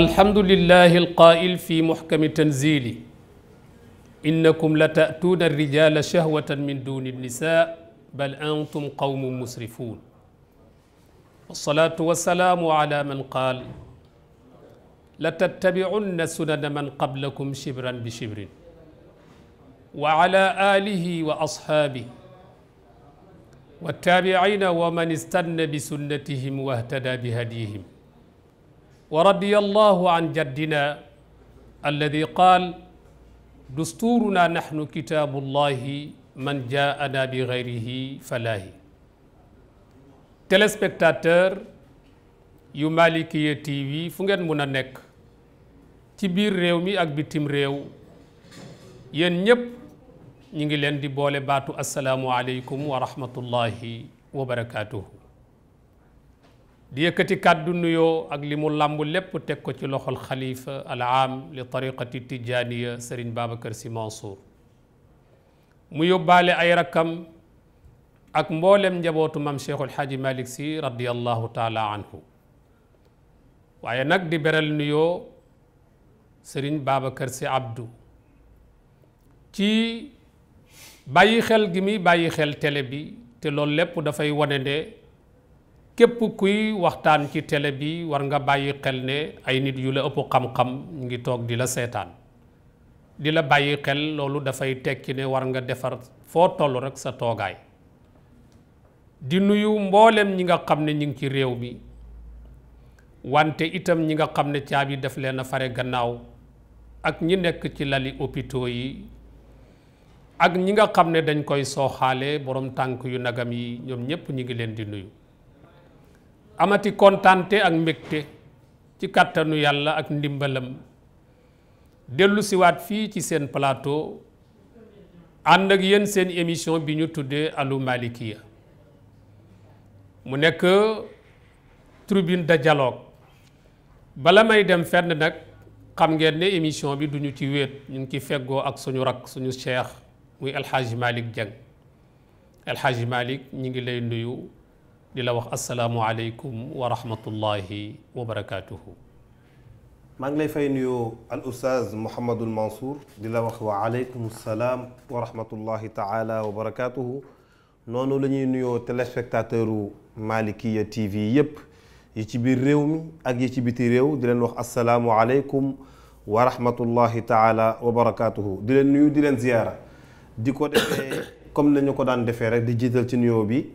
الحمد لله القائل في محكم تنزيله إنكم لتأتون الرجال شهوة من دون النساء بل أنتم قوم مسرفون والصلاة والسلام على من قال لتتبعن سنن من قبلكم شبرا بشبر وعلى آله وأصحابه والتابعين ومن استنى بسنتهم واهتدى بهديهم ورضي الله عن جدنا الذي قال دستورنا نحن كتاب الله من جاءنا بغيره فلاهي. Téléspectateurs yu Malikia TV fu ngeen mun a nekk ci biir réew mi ak bitim réew yéen ñépp ñi ngi leen di boole baatu assalaamu aleykum wa rahmatullahi wa barakaatuhu di yëkkati kàddu nuyoo ak li mu làmb lépp teg ko ci loxol xalifa al aam li tariqati tijaniya Serigne Babacar Sy Mansour mu yóbbaale ay rakkam ak mboolem njabootu mam Cheikhul Hadji Malick Sy radiyallahu taala anhu waaye nag di beral nuyoo Serigne Babacar Sy Abdou ci bàyyi xel gi mi bàyyi xel télé bi te loolu lépp dafay wane ne képp kuy waxtaan ci télé bi war nga bàyyi xel ne ay nit yu la ëpp xam-xam ñu ngi toog di la seetaan di la bàyyi xel loolu dafay tekki ne war nga defar foo toll rek sa toogaay di nuyu mboolem ñi nga xam ne ñi ngi ci réew mi wante itam ñi nga xam ne caabi def leen a fare gannaaw ak ñi nekk ci lali hôpitaux yi ak ñi nga xam ne dañ koy sooxaale borom tànk yu nagam yi ñoom ñépp ñi ngi leen di nuyu amati kontante ak mbégte ci kàttanu yàlla ak ndimbalam dellu siwaat fii ci seen plateau ànd ak yéen seen émission bi ñu tuddee Allo Malikia mu nekk tribune de dialogue bala may dem fenn nag xam ngeen ne émission bi duñu ci wéet ñu ngi ci feggoo ak suñu rak suñu cheikh muy El Hadji Malick Dieng El Hadji Malick ñi ngi lay nuyu di la wax assalaamu aleykum wa rahmatullahi wa barakaatuhu. maa ngi lay fay nuyoo al oustaz Mouhamadul Mansour di la wax wa aleykum salaam wa rahmatullahi taala wa barakaatuhu. noonu la ñuy nuyoo téléspectateur u Malikia TV yépp yi ci biir réew mi ak yi ci biti réew di leen wax assalaamu aleykum wa rahmatullahi taala wa barakaatuhu di leen nuyu di leen ziyaara di ko defee comme nañu ko daan defee rek di jiital ci nuyoo bi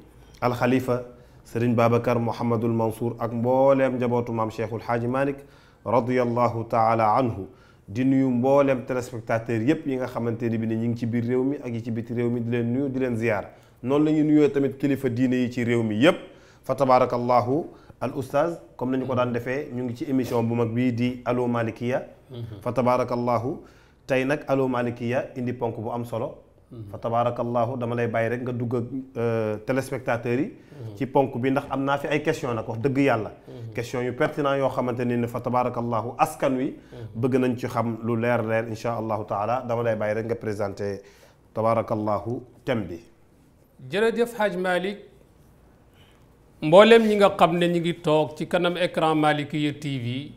alxalifa Serigne Babacar Mouhamadul Mansour ak mbooleem njabootu maam Cheikhul Hadji Malick radiyallahu taala anhu di nuyu mbooleem téléspectateur yépp yi nga xamante ni bi ne ñi ngi ci biir réew mi ak yi ci biti réew mi di leen nuyu di leen ziyaara noonu la ñuy nuyoo tamit kilifa diine yi ci réew mi yépp fa tabarakallahu al oustaz comme nañu ko daan defee ñu ngi ci émission bu mag bii di Allo Malikia fa tabarakallahu tey nag Allo Malikia indi ponk bu am solo fa tabarakallahu dama lay bàyyi rek nga dugg ak téléspectateurs yi ci ponk bi ndax am naa fi ay question nag wax dëgg yàlla question yu pertinent yoo xamante ni ne fa tabarakallahu askan wi bëgg nañ ci xam lu leer leer insha allahu taala dama lay bàyyi rek nga présenté tabarakallahu thème bi. jërëjëf Hadj Malick mboolem ñi nga xam ne ñi ngi toog ci kanam écran Malikia TV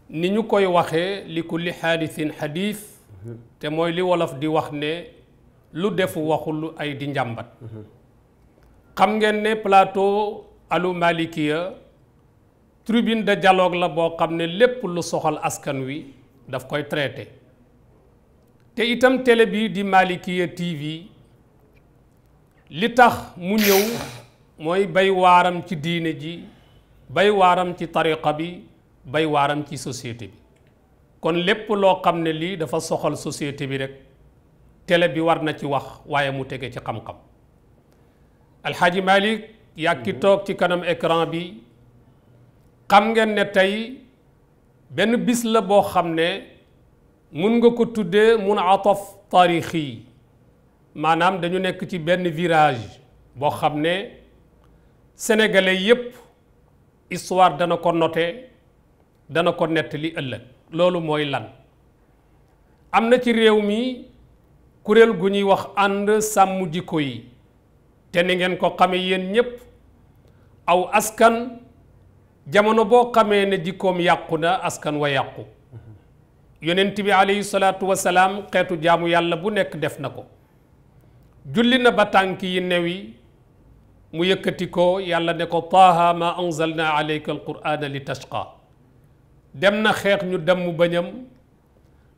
ni ñu koy waxee li kulli xaadisin xadiis te mooy li wolof di wax ne lu defu waxul ay di njàmbat xam ngeen ne plateau Allo Malikia tribune de dialogue la boo xam ne lépp lu soxal askan wi daf koy traité te itam télé bi di Malikia TV li tax mu ñëw mooy bay waaram ci diine ji bay waaram ci tariqa bi bay waaram ci société bi kon lépp loo xam ne lii dafa soxal société bi rek télé bi war na ci wax waaye mu tege ci xam-xam Alxaaji Malick yàkki toog ci kanam écran bi xam ngeen ne tey benn bis la boo xam ne mun nga ko tuddee munataf taarixi maanaam dañu nekk ci benn virage boo xam ne sénégalais yépp histoire dana ko noté dana ko nettali ëllëg loolu mooy lan am na ci réew mi kuréel gu ñuy wax ànd sàmm jikko yi te ni ngeen ko xame yéen ñépp aw askan jamono boo xamee ne jikkoom yàqu na askan wa yàqu yonent bi alayhi salaatu wasalaam xeetu jaamu yàlla bu nekk def na ko julli na ba tànk yi newi mu yëkkati ko yàlla ne ko taaha ma anzalna alayka alqur'ana li tashqa dem na xeex ñu damm bañam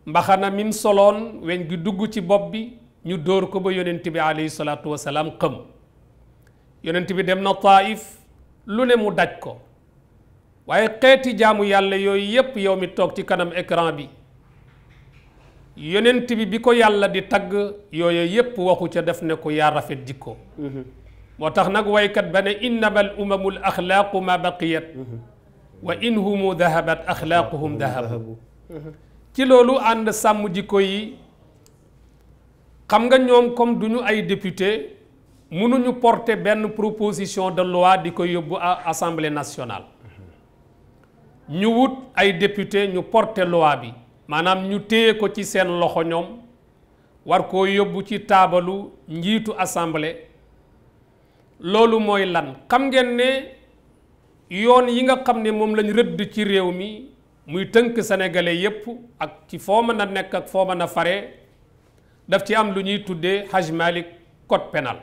mbaxana min soloon weñ gi dugg ci bopp bi ñu dóor ko ba yonent bi alayhi salaatu wasalaam xëm yonent bi dem na Taif lu ne mu daj ko waaye xeeti jaamu yàlla yooyu yépp yow mi toog ci kanam écran bi yonent bi ko yàlla di tagg yooyu yépp waxu ca def ne ko yaa rafet jikko moo tax nag waykat ba ne innamal umamul axlaaqu ma baqiyat wa in humu dahabat axlaaquhum dahabu ci loolu ànd sàmm jikko yi xam nga ñoom comme duñu ay député mënuñu porter benn proposition de loi di ko yóbbu à assemblée nationale ñu wut ay député ñu porter loi bi maanaam ñu téye ko ci seen loxo ñoom war koo yóbbu ci taabalu njiitu assemblée loolu mooy lan xam ngeen ne yoon yi nga xam ne moom lañ rëdd ci réew mi muy tënk sénégalais yépp ak ci foo mën a nekk ak foo mën a fare daf ci am lu ñuy tuddee Haj Malik code pénal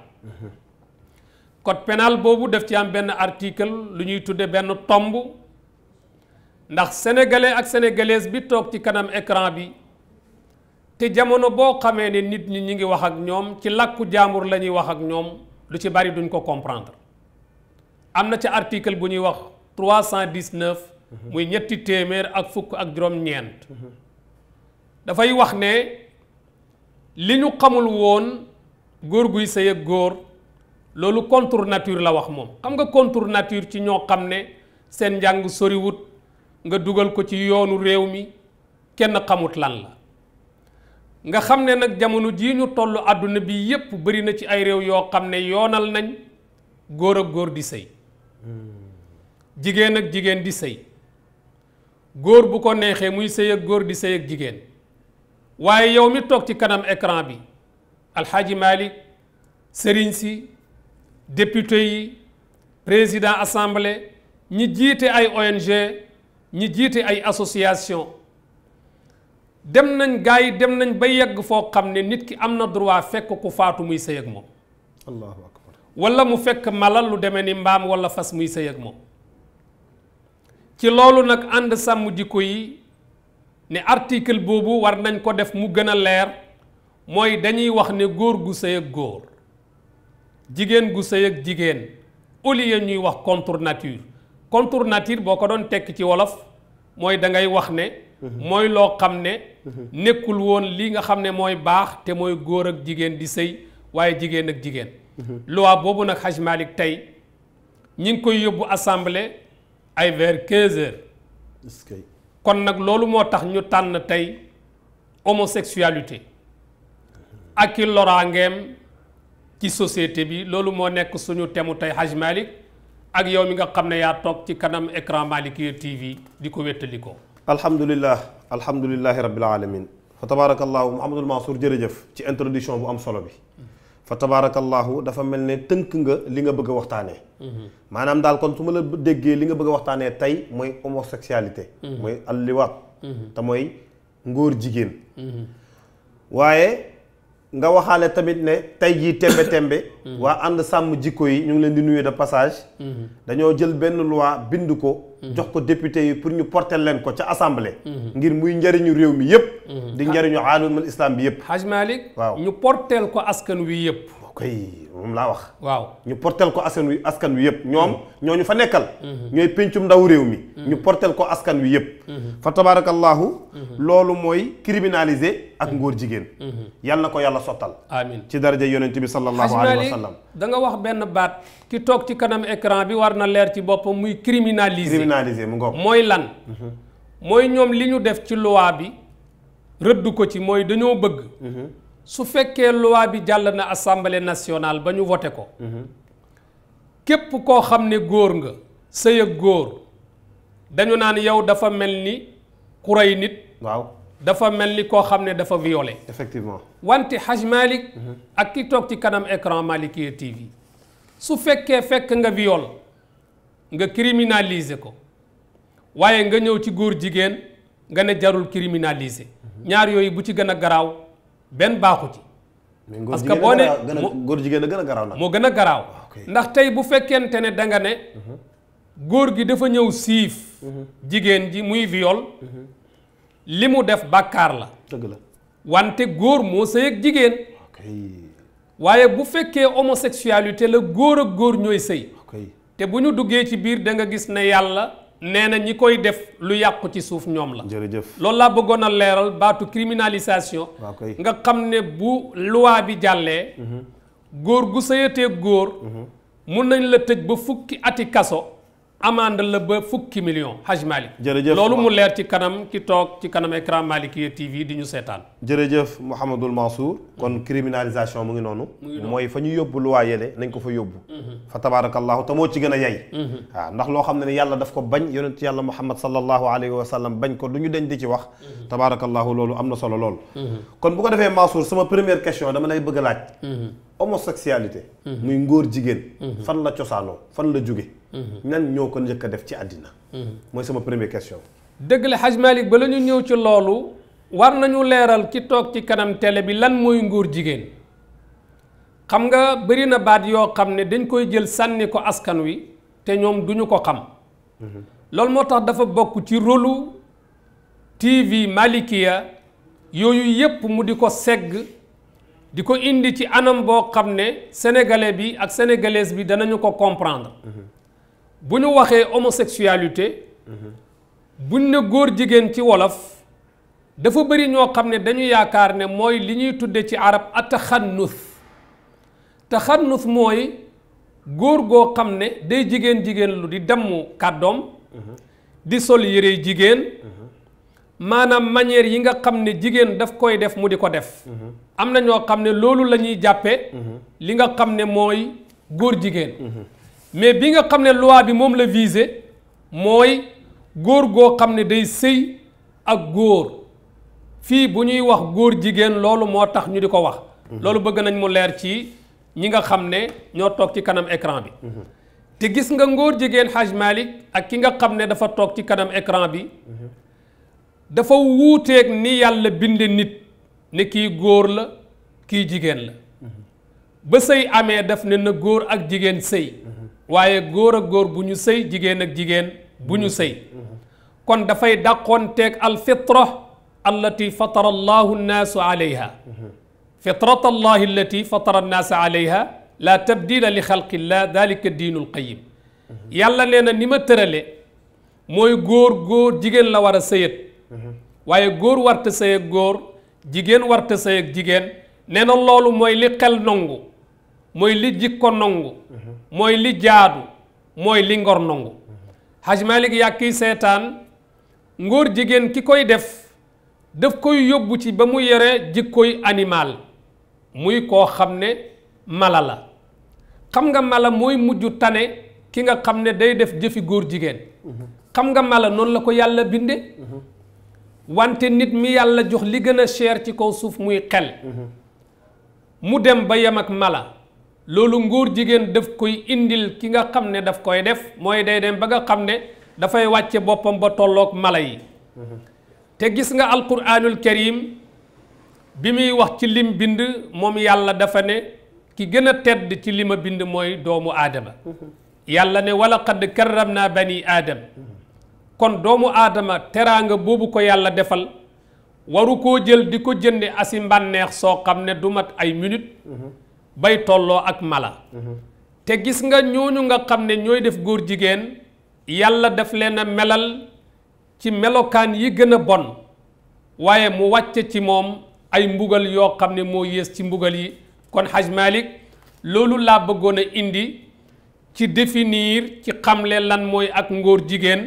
code pénal boobu daf ci am benn article lu ñuy tuddee benn tomb ndax sénégalais ak sénégalaise bi toog ci kanam écran bi te jamono boo xamee ne nit ñi ngi wax ak ñoom ci làkku jaambur la ñuy wax ak ñoom lu ci bari duñ ko comprendre am na ca article bu ñuy wax 319 muy ñetti téeméer ak fukk ak juróom-ñeent dafay wax ne li ñu xamul woon góor guy sëy ak góor loolu contre nature la wax moom xam nga contre nature ci ñoo xam ne seen njàng soriwut nga dugal ko ci yoonu réew mi kenn xamut lan la nga xam ne nag jamono jii ñu toll àdduna bi yépp bari na ci ay réew yoo xam ne yoonal nañ góor ak góor di sëy jigéen ak jigéen di sëy góor bu ko neexee muy sëy ak góor di sëy ak jigéen waaye yow mi toog ci kanam écran bi alxaaji Malik sëriñ si député yi président assemblée ñi jiite ay ONG ñi jiite ay association dem nañ gars yi dem nañ ba yegg foo xam ne nit ki am na droit fekk ku faatu muy sëy ak moom allahu akbar wala mu fekk mala lu demee ni mbaam wala fas muy sëy ak moom ci loolu nag ànd sàmm jikko yi ne article boobu war nañ ko def mu gën a leer mooy dañuy wax ne góor gu sëy ak góor jigéen gu sëy ak jigéen au lieu ñuy wax contre nature boo ko doon tekk ci wolof mooy da ngay wax ne mooy loo xam ne nekkul woon li nga xam ne mooy baax te mooy góor ak jigéen di sëy waaye jigéen ak jigéen loi boobu nag Haj Malik tey ñi ngi koy yóbbu assemblée ay vers 15 heures kon nag loolu moo tax ñu tànn tey homosexualité ak i loraangeem ci société bi loolu moo nekk suñu temu tey Haj Malik ak yow mi nga xam ne yaa toog ci kanam écran Malikia TV di ko wéttali ko alhamdulillahi rabbil alamin fa tabarakallahu Mouhamadul Mansour jërëjëf ci introduction bu am solo bi fa tabarakallahu dafa mel ne tënk nga li nga bëgg a waxtaanee maanaam daal kon su ma la déggee li nga bëgg a waxtaanee tey mooy homosexualité mooy alliwaat te mooy ngóor jigéen waaye nga waxaale tamit ne tey jii tembe waa ànd sàmm jikko yi ñu ngi leen di nuyu de passage dañoo jël benn loi bind ko jox ko député yi pour ñu porter leen ko ca assemblée ngir muy njariñu réew mi yépp di njariñu aalamul islam bi yépp Haj Malik waaw ñu porteel ko askan wi yépp koy moom laa wax waaw ñu porteel ko askan wi yépp ñoom ñooñu fa nekkal ñooy péncum ndaw réew mi ñu porteel ko askan wi yépp fa tabarakallahu loolu mooy criminaliser ak ngóor jigéen yal na ko yàlla sottal amiin ci daraja yonent bi sallallahu alayhi wa sallam da nga wax benn baat ki toog ci kanam écran bi war na leer ci boppam muy criminaliser mu ngoog mooy lan mooy ñoom li ñu def ci loi bi rëdd ko ci mooy dañoo bëgg su fekkee loi bi jàll na assemblée nationale ba ñu voté ko képp koo xam ne góor nga sëy ak góor dañu naan yow dafa mel ni ku rey nit waaw dafa mel ni koo xam ne dafa violé effectivement wante Haj Malik ak ki toog ci kanam écran Malikia TV su fekkee fekk nga viol nga criminaliser ko waaye nga ñëw ci góor jigéen nga ne jarul criminaliser ñaar yooyu bu ci gën a garaaw benn baaxu ci parce que boo ne góor jigéen a gën a garaaw nag moo gën a garaaw ndax tey bu fekkente ne da nga ne góor gi dafa ñëw siif jigéen ji muy viol li mu def bàkkaar la dëgg la wante góor moo sëy ak jigéen waaye bu fekkee homosexualité la góor ak góor ñooy sëy te bu ñu duggee ci biir da nga gis ne yàlla nee na ñi koy def lu yàqu ci suuf ñoom la jërëjëf loolu laa bëggoon a leeral baatu criminalisation nga xam ne bu loi bi jàllee góor gu sëyatee góor mun nañ la tëj ba fukki ati kaso amande la ba fukki million Haj Malick jërëjëf loolu mu leer ci kanam ki toog ci kanam écran Malikia TV di ñu seetaan jërëjëf Mouhamadul Mansour kon criminalisation mu ngi noonu mooy fa ñu yóbbu loi yële nañ ko fa yóbbu fa tabarakallahu te moo ci gën a yey waaw ndax loo xam ne yàlla daf ko bañ yonent yàlla Muhammad sallallahu alayhi wa sallam bañ ko du ñu deñ di ci wax tabarakallahu loolu am na solo lool kon bu ko defee Mansour sama première question dama lay bëgg a laaj homosexualité muy ngóor jigéen fan la cosaanoo fan la jóge ñan ñoo ko njëkk a def ci àddina mooy sama première question dëgg la Haj Malick ba la ñu ñëw ci loolu war nañu leeral ki toog ci kanam télé bi lan mooy ngóor jigéen xam nga bëri na baat yoo xam ne dañ koy jël sànni ko askan wi te ñoom duñu ko xam loolu moo tax dafa bokk ci rôlu TV Malikia yooyu yépp mu di ko segg di ko indi ci anam boo xam ne sénégalais bi ak sénégalaise bi danañu ko comprendre bu ñu waxee homosexualité buñ ne góor jigéen ci wolof dafa bëri ñoo xam ne dañu yaakaar ne mooy li ñuy tudde ci arab ataxannus taxannus mooy góor goo xam ne day jigéen lu di demmu kàddoom di sol yére jigéen maanaam manière yi nga xam ne jigéen daf koy def mu di ko def am na ñoo xam ne loolu la ñuy jàppe li nga xam ne mooy góor jigéen mais bi nga xam ne loi bi moom la visé mooy góor goo xam ne day sëy ak góor fii bu ñuy wax góor jigéen loolu moo tax ñu di ko wax loolu bëgg nañ mu leer ci ñi nga xam ne ñoo toog ci kanam écran bi te gis nga ngóor jigéen Haj Malick ak ki nga xam ne dafa toog ci kanam écran bi dafa wuuteeg ni yàlla binde nit ne kii góor la kii jigéen la ba sëy amee daf ne na góor ak jigéen sëy waaye góor ak góor bu ñu sëy jigéen ak jigéen bu ñu sëy kon dafay dàqoonteeg al fitra allati fatara allahu nnaasu alayha fitrata allahi allati fatara nnaasu alayha la tabdila li xalqillah dalika diinul qayim yàlla nee na ni ma tërale mooy góor jigéen la war a sëyat waaye góor warta sëy ak góor jigéen warta sëy ak jigéen nee na loolu mooy li xel nangu mooy li jikko nangu mooy li jaadu mooy li ngor nangu Haj Malick yaa kiy seetaan ngóor jigéen ki koy def daf koy yóbbu ci ba mu yore jikkoy animal muy koo xam ne mala la xam nga mala mooy mujj tane ki nga xam ne day def jëfi góor jigéen xam nga mala noonu la ko yàlla binde wante nit mi yàlla jox li gën a cher ci kaw suuf muy xel mu dem ba yem ak mala loolu ngóor jigéen daf koy indil ki nga xam ne daf koy def mooy day dem ba nga xam ne dafay wàcce boppam ba tolloog mala yi te gis nga alquranul karim bi muy wax ci lim bind moom yàlla dafa ne ki gën a tedd ci li ma bind mooy doomu aadama yàlla ne wala qad karram naa bani aadam kon doomu aadama teraanga boobu ko yàlla defal waru koo jël di ko jënde asi mbànneex soo xam ne du mat ay minute bay tolloo ak mala te gis nga ñooñu nga xam ne ñooy def góor jigéen yàlla daf leen a melal ci melokaan yi gën a bon waaye mu wàcce ci moom ay mbugal yoo xam ne moo yées ci mbugal yi kon Haj Malick loolu laa bëggoon a indi ci définir ci xamle lan mooy ak ngóor jigéen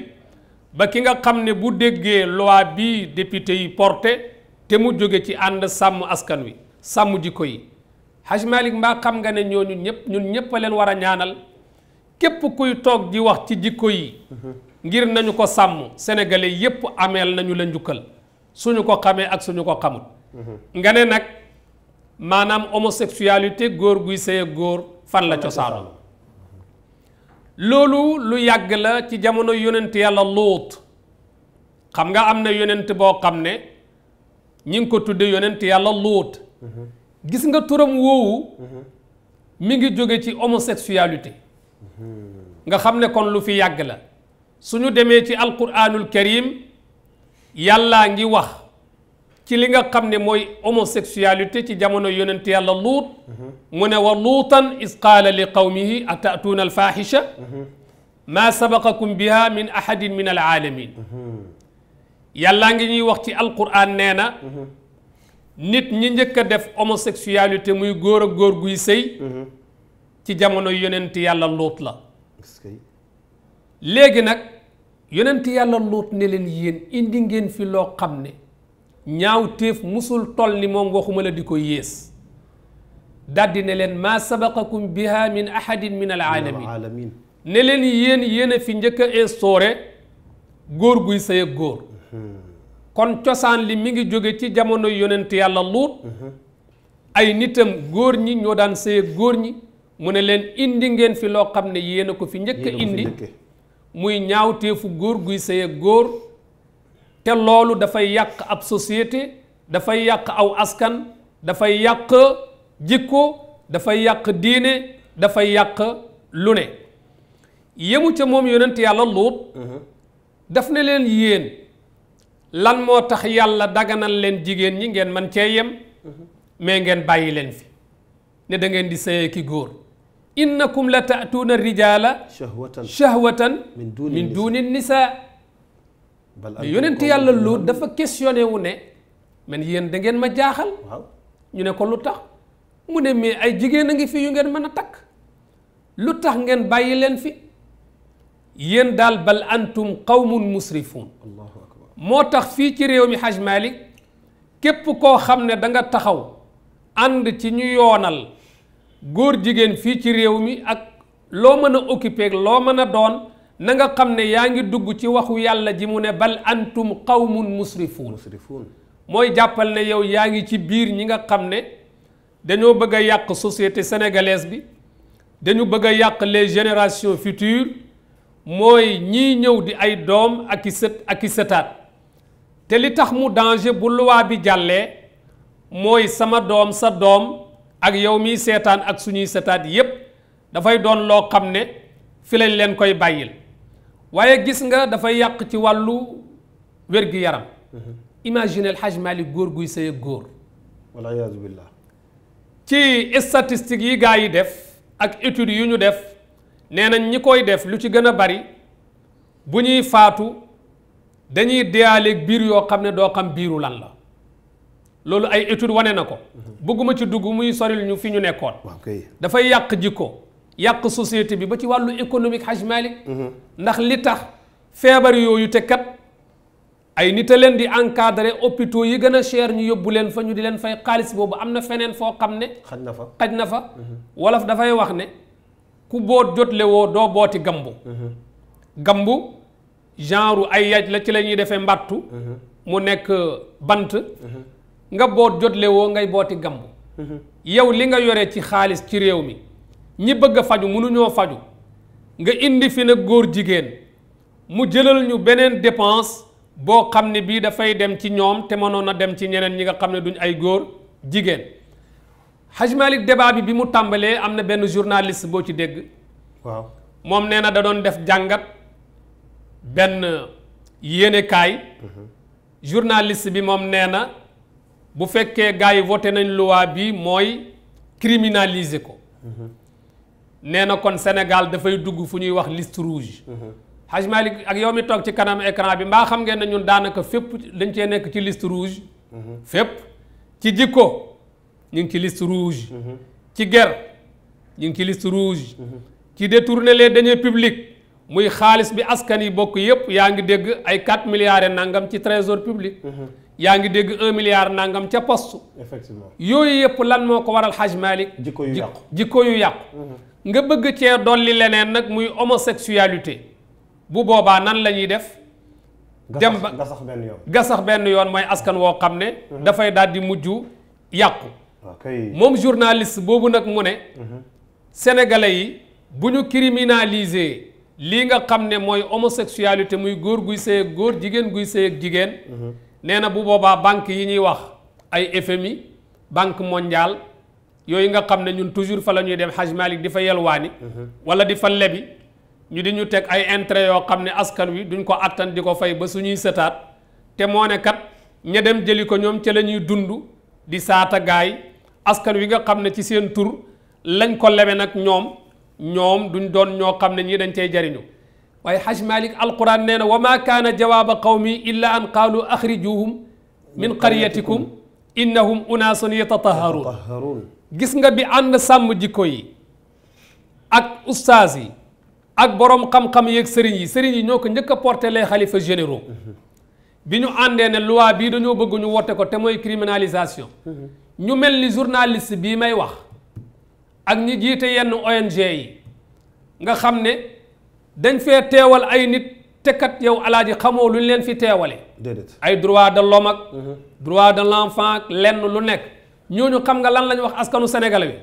ba ki nga xam ne bu déggee loi bi député yi porté te mu jóge ci ànd sàmm askan wi sàmm jikko yi Haj Malick mbaa xam nga ne ñooñu ñun ñëpp a leen war a ñaanal képp kuy toog di wax ci jikko yi ngir nañu ko sàmm sénégalais yépp ameel nañu la njukkal suñu ko xamee ak suñu ko xamut nga ne nag maanaam homosexualité góor guy sëy ak góor fan la cosaanoo loolu lu yàgg la ci jamono yonent yàlla Luut xam nga am na yonent boo xam ne ñi ngi ko tudde yonent yàlla Luut gis nga turam woowu mi ngi jóge ci homosexualité nga xam ne kon lu fi yàgg la suñu demee ci alquranul karim yàllaa ngi wax ci li nga xam ne mooy homosexualité ci jamono yonent yàlla Luut mu ne wa luutan is qaala li qawmihi atatuuna alfahisha maa sabaqakum biha min ahadin min alaalamin yàllaa ngi ñuy wax ci alquran nee na nit ñi njëkk a def homosexualité muy góor ak góor guy sëy ci jamono yonent yàlla Luut la léegi nag yonent yàlla Luut ne leen yéen indi ngeen fi loo xam ne ñaaw téef musul toll ni moom waxuma la di ko yées daldi ne leen maa sabaqakum biha min ahadin min alaalamin ne leen yéen a fi njëkk a instauré góor guy sëy ak góor kon cosaan li mi ngi jóge ci jamono yonent yàlla Luut ay nitam góor ñi ñoo daan sëy ak góor ñi mu ne leen indi ngeen fi loo xam ne yéen a ko fi njëkk a indi muy ñaawteefu góor guy sëy ak góor te loolu dafay yàq ab société dafay yàq aw askan dafay yàq jikko dafay yàq diine dafay yàq lu ne yemu ca moom yonent yàlla Luut daf ne leen yéen lan moo tax yàlla daganal leen jigéen ñi ngeen man cee yem mais ngeen bàyyi leen fi ne da ngeen di sëyee ki góor innakum la ta'tuuna rijaala shahwatan min duni nisaa mais yonent yàlla Luut dafa questionné wu ne man yéen da ngeen ma jaaxal ñu ne ko lu tax mu ne mais ay jigéen a ngi fi yu ngeen mën a takk lu tax ngeen bàyyi leen fi yéen daal bal antum qawmun musrifuun moo tax fii ci réew mi Haj Malik képp koo xam ne da nga taxaw ànd ci ñu yoonal góor jigéen fii ci réew mi ak loo mën a occupé ak loo mën a doon na nga xam ne yaa ngi dugg ci waxu yàlla ji mu ne bal antum qawmun musrifuun mooy jàppal ne yow yaa ngi ci biir ñi nga xam ne dañoo bëgg a yàq société sénégalaise bi dañu bëgg a yàq les générations futures mooy ñii ñëw di ay doom ak i sët ak i sëtaat te li tax mu danger bu loi bi jàllee mooy sama doom sa doom ak yow miy seetaan ak suñuy sëtaat yépp dafay doon loo xam ne fi lañ leen koy bàyyil waaye gis nga dafay yàq ci wàllu wér-gi-yaram imaginez Haj Malik góor guy sëy ak góor wal iyaazu billah ci statistiques yi gaa yi def ak études yu ñu def nee nañ ñi koy def lu ci gën a bari bu ñuy faatu dañuy deyaaleeg biir yoo xam ne doo xam biiru lan la loolu ay études wane na ko bëgguma ci dugg muy soril ñu fi ñu nekkoon dafay yàq jikko yàq société bi ba ci wàllu économique Haj Malik ndax li tax feebar yooyu te kat ay nit a leen di encadrer hôpitaux yi gën a cher ñu yóbbu leen fa ñu di leen fay xaalis boobu am na feneen foo xam ne xaj na fa wolof dafay wax ne ku boot jotle woo doo booti gambu gambu genre ay yaj la ci la ñuy defee mbattu mu nekk bant nga boot jotle woo ngay booti gambu yow li nga yore ci xaalis ci réew mi ñi bëgg a faju mënuñoo faju nga indi fi nag góor jigéen mu jëlal ñu beneen dépense boo xam ne bii dafay dem ci ñoom te mënoon a dem ci ñeneen ñi nga xam ne duñ ay góor jigéen Haj Malik débat bi mu tàmbalee am na benn journaliste boo ci dégg waaw moom nee na da doon def jàngat benn yéenekaay journaliste bi moom nee na bu fekkee gars yi voté nañ loi bi mooy criminaliser ko nee na kon Sénégal dafay dugg fu ñuy wax liste rouge Haj Malik ak yow mi toog ci kanam écran bi mbaa xam ngeen ne ñun daanaka fépp dañ cee nekk ci liste rouge fépp ci jikko ñu ngi ci liste rouge ci guerre ñu ngi ci liste rouge ci détourner les deniers publics muy xaalis bi askan yi bokk yépp yaa ngi dégg ay 4 milliards et nangam ci trésor public yaa ngi dégg 1 milliard nangam ca poste effectivement yooyu yépp lan moo ko waral Haj Malik jikko yu yàqu jikko yu yàqu nga bëgg cee dolli leneen nag muy homosexualité bu boobaa nan la ñuy def dem ba gasax benn yoon gasax benn yoon mooy askan woo xam ne dafay daal di mujj yàqu okay. moom journaliste boobu nag mu ne sénégalais yi bu ñu criminaliser lii nga xam ne mooy homosexualité muy góor guy sëy ak góor jigéen guy sëy ak jigéen nee na bu boobaa banque yi ñuy wax ay FMI banque mondiale yooyu nga xam ne ñun toujours fa la ñuy dem Haj Malik di fa yelwaani wala di fa lebi ñu di ñu teg ay intérêt yoo xam ne askan wi duñ ko attan di ko fay ba suñuy sëtaat te moo ne kat ña dem jëli ko ñoom ca la ñuy dund di saata gaay askan wi nga xam ne ci seen tur lañ ko lebe nag ñoom duñ doon ñoo xam ne ñii dañ cay jariñu waaye Haj Malik alquran nee na wa ma kaana jawaaba qawmi illa an qaalu axrijuhum min qaryatikum innahum unaasun yatataharuun gis nga bi ànd sàmm jikko yi ak ustaas yi ak borom xam-xam yeeg sëriñ yi ñoo ko njëkk a porté les xalifa généraux bi ñu àndee ne loi bii dañoo bëgg ñu wote ko te mooy criminalisation ñu mel ni journaliste bii may wax ak ñi jiite yenn ONG yi nga xam ne dañ fee teewal ay nit te kat yow alaaji xamoo lu ñu leen fi teewale ay droit de l'homme ak droit de l'enfant ak lenn lu nekk ñooñu xam nga lan lañ wax askanu Sénégal bi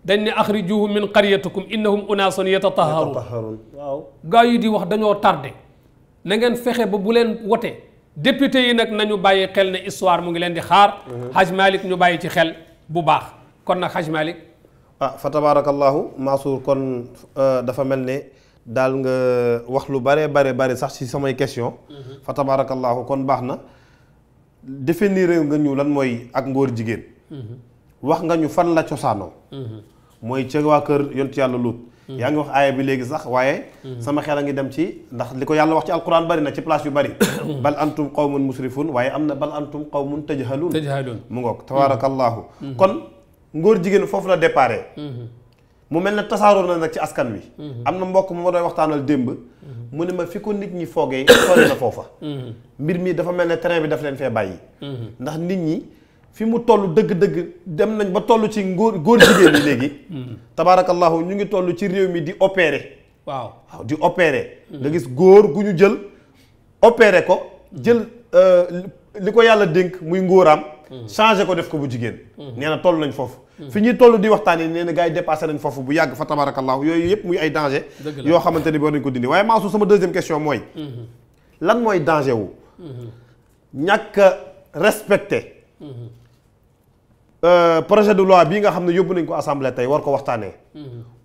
dañ ne axrijuhum min qaryatikum innahum unaasun yatataharuun waaw gaa yi di wax dañoo tardé na ngeen fexe ba bu leen wote député yi nag nañu bàyyi xel ne histoire mu ngi leen di xaar Haj Malik ñu bàyyi ci xel bu baax kon nag Haj Malik fa tabarakallahu Mansour kon dafa mel ne daal nga wax lu bare sax ci samay question fa tabarakallahu kon baax na définir nga ñu lan mooy ak ngóor jigéen wax nga ñu fan la cosaanoo mooy ca waa kër yontu yàlla Luut yaa ngi wax aaya bi léegi sax waaye sama xel a ngi dem ci ndax li ko yàlla wax ci alquran bari na ci place yu bari bal antum qawmun musrifun waaye am na bal antum qawmun tajhaluun mu ngoog tabarakallahu kon ngóor jigéen foofu la déparé mu mel ne tasaaroo na nag ci askan wi am na mbokk mu ma doon waxtaanal démb mu ne ma fi ko nit ñi foogee sori na foofa mbir mi dafa mel ne train bi daf leen fee bàyyi ndax nit ñi fi mu toll dëgg-dëgg dem nañ ba toll ci góor jigéen ñi léegi tabaarakallahu ñu ngi toll ci réew mi di opérer waaw di opérer nga gis góor gu ñu jël opérer ko jël li ko yàlla dénk muy ngóoraam changé ko def ko bu jigéen nee na toll nañ foofu fi ñuy toll di waxtaan yi nee na gars yi dépassé nañ foofu bu yàgg fa tabarakallahu yooyu yëpp muy ay danger yoo xamante ni war nañ ko dindi waaye Mansour sama deuxième question mooy lan mooy danger wu ñàkk respecté projet de loi bii nga xam ne yóbbu nañ ko assemblée tey war ko waxtaanee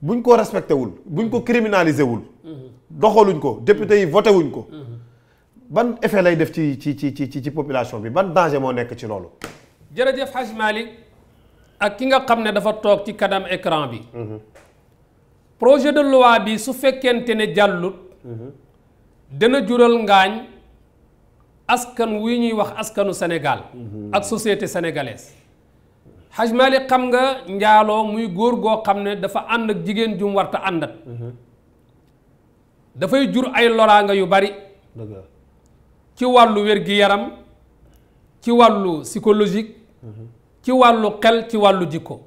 buñ ko respecté wul buñ ko criminalisé wul doxaluñ ko député yi voté wuñ ko ban effet lay def ci population bi ban danger moo nekk ci loolu jërëjëf Haj Malik ak ki nga xam ne dafa toog ci kanam écran bi projet de loi bi su fekkente ne jàllut dana jural ngaañ askan wi ñuy wax askanu Sénégal ak société sénégalaise Haj Malik xam nga njaaloo muy góor goo xam ne dafa ànd ak jigéen jum warta àndat dafay jur ay loraanga yu bari ci wàllu wér-gi-yaram ci wàllu psychologique ci wàllu xel ci wàllu jikko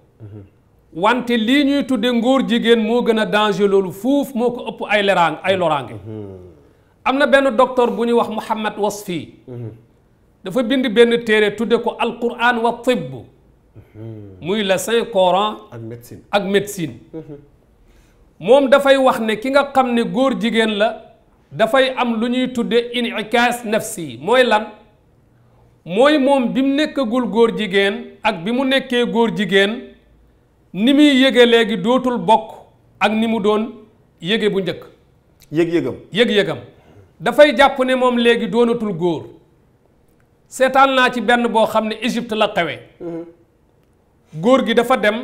wante lii ñuy tudde ngóor jigéen moo gën a danger loolu fuuf moo ko ëpp ay loraange am na benn docteur bu ñuy wax Muhammad Wasfi dafa bind benn téere tudde ko alquran wa tibb muy le Saint Coran ak médecine moom dafay wax ne ki nga xam ne góor jigéen la dafay am lu ñuy tudde inikaas nafsi mooy lan mooy moom bi mu nekkagul góor jigéen ak bi mu nekkee góor jigéen ni muy yëge léegi dootul bokk ak ni mu doon yëge bu njëkk yëg-yëgam dafay jàpp ne moom léegi doonatul góor seetaan naa ci benn boo xam ne Égypte la xewe góor gi dafa dem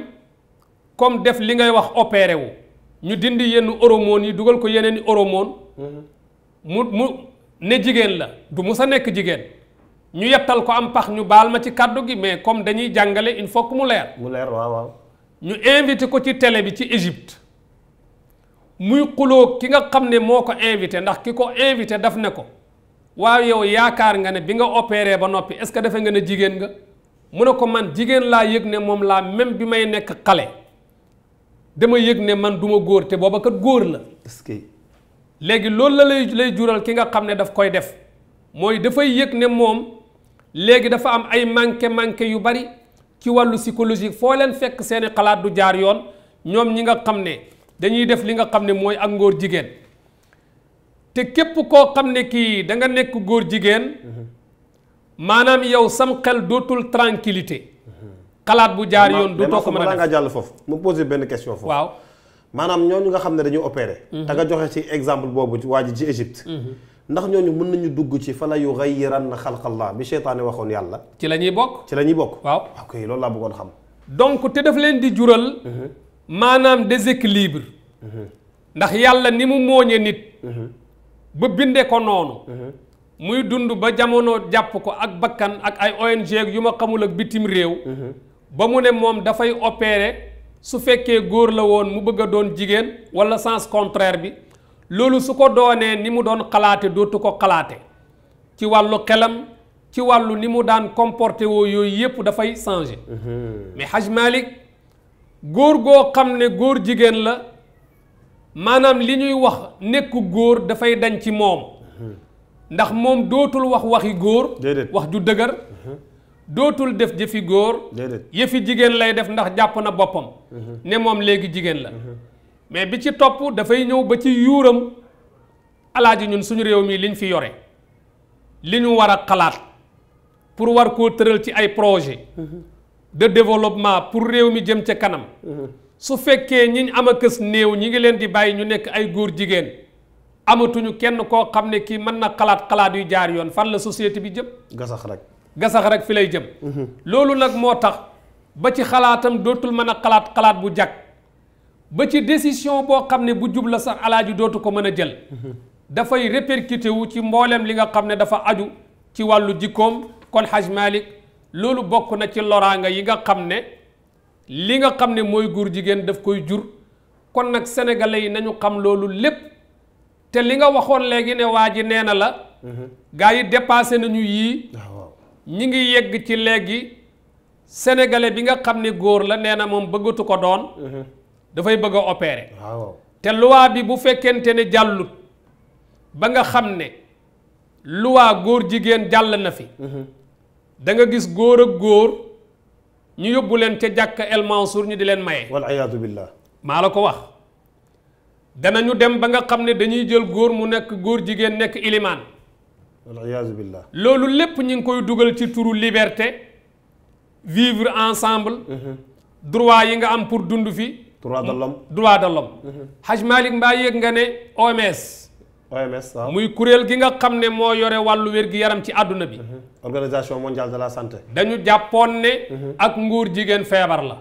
comme def li ngay wax opéré wu ñu dindi yenn hormones yi dugal ko yeneen i hormones mu ne jigéen la du mu sa nekk jigéen ñu yettal ko am pax ñu baal ma ci kàddu gi mais comme dañuy jàngale il faut que mu leer waaw ñu invité ko ci télé bi ci Égypte muy xuloo ki nga xam ne moo ko invité ndax ki ko invité daf ne ko waaw yow yaakaar nga ne bi nga opéré ba noppi est-ce que defe nga ne jigéen nga mu ne ko man jigéen laa yëg ne moom laa même bi may nekk xale dama yëg ne man duma góor te booba kat góor la léegi loolu la lay jural ki nga xam ne daf koy def mooy dafay yëg ne moom léegi dafa am ay manqué yu bari ci wàllu psychologique foo leen fekk seeni xalaat du jaar yoon ñoom ñi nga xam ne dañuy def li nga xam ne mooy ak ngóor jigéen te képp koo xam ne kii da nga nekk góor jigéen maanaam yow sam xel dootul tranquillité xalaat bu jaar yoon dootoo ko mën a def nga jàll foofu mu posé benn question foofu waaw maanaam ñooñu nga xam ne dañuy opéré te nga joxe ci exemple boobu waa ji ci Égypte ndax ñooñu mën nañu dugg ci fa la yughayyiranna xalqallah bi seytaane waxoon yàlla ci la ñuy bokk ci la ñuy bokk waaw ok loolu laa bëggoon xam donc te daf leen di jural maanaam déséquilibre ndax yàlla ni mu mooñe nit ba binde ko noonu muy dund ba jamono jàpp ko ak bakkan ak ay ONG yu ma xamul ak bitim réew ba mu ne moom dafay opérer su fekkee góor la woon mu bëgg a doon jigéen wala sens contraire bi loolu su ko doonee ni mu doon xalaate dootu ko xalaate ci wàllu xelam ci wàllu ni mu daan comporté woo yooyu yépp dafay changer mais Haj Malick góor goo xam ne góor jigéen la maanaam li ñuy wax nekku góor dafay dañ ci moom ndax moom dootul wax waxi góor wax ju dëgër dootul def jëfi góor yëfi jigéen lay def ndax jàpp na boppam ne moom léegi jigéen la mais bi ci topp dafay ñëw ba ci yuuram alaaji ñun suñu réew mi liñ fi yore li ñu war a xalaat pour war koo tëral ci ay projet de développement pour réew mi jëm ca kanam su fekkee ñiñ am a kës néew ñi ngi leen di bàyyi ñu nekk ay góor jigéen amatuñu kenn koo xam ne kii mën na xalaat yu jaar yoon fan la société bi jëm gasax rek fi lay jëm loolu nag moo tax ba ci xalaatam dootul mën a xalaat bu jag ba ci décision boo xam ne bu jub la sax alaaji dootu ko mën a jël dafay répercuté wu ci mbooleem li nga xam ne dafa aju ci wàllu jikkoom kon Haj Malick loolu bokk na ci loraanga yi nga xam ne li nga xam ne mooy góor jigéen daf koy jur kon nag sénégalais yi nañu xam loolu lépp te li nga waxoon léegi ne waa ji nee na la gaa yi dépassé nañu yii ñi ngi yegg ci léegi sénégalais bi nga xam ne góor la nee na moom bëggatu ko doon dafay bëgg a opérer te loi bi bu fekkente ne jàllut ba nga xam ne loi góor jigéen jàll na fi da nga gis góor ak góor ñu yóbbu leen ca jàkka El Mansour ñu di leen maye wal iyaadu billah maa la ko wax danañu dem ba nga xam ne dañuy jël góor mu nekk góor jigéen nekk ilimaan wal iyaadu billah loolu lépp ñu ngi koy dugal ci turu liberté vivre ensemble droit yi nga am pour dund fi droit de l'homme Haj Malick mbaa yéeg nga ne OMS waaw muy kuréel gi nga xam ne moo yore wàllu wér-gi-yaram ci àdduna bi organisation mondiale de la santé dañu jàppoon ne ak ngóor jigéen feebar la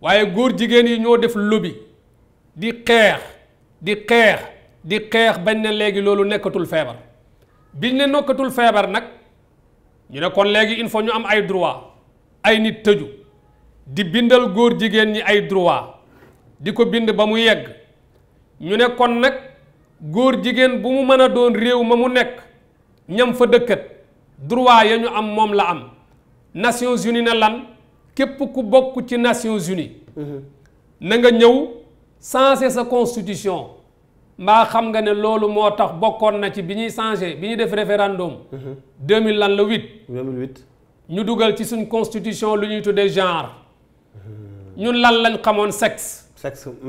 waaye góor jigéen yi ñoo def lobby di xeex bañ ne léegi loolu nekkatul feebar biñ ne nekkatul feebar nag ñu ne kon léegi il faut ñu am ay droit ay nit tëju di bindal góor jigéen ñi ay droit di ko bind ba mu yegg ñu ne kon nag góor jigéen bu mu mën a doon réew ma mu nekk ñam fa dëkkat droit ya ñu am moom la am Nations Unies ne lan képp ku bokk ci Nations Unies na nga ñëw changer sa constitution mbaa xam nga ne loolu moo tax bokkoon na ci bi ñuy changer bi ñuy def référendum 2008 ñu dugal ci suñ constitution lu ñuy tuddee genre ñun lan lañ xamoon sexe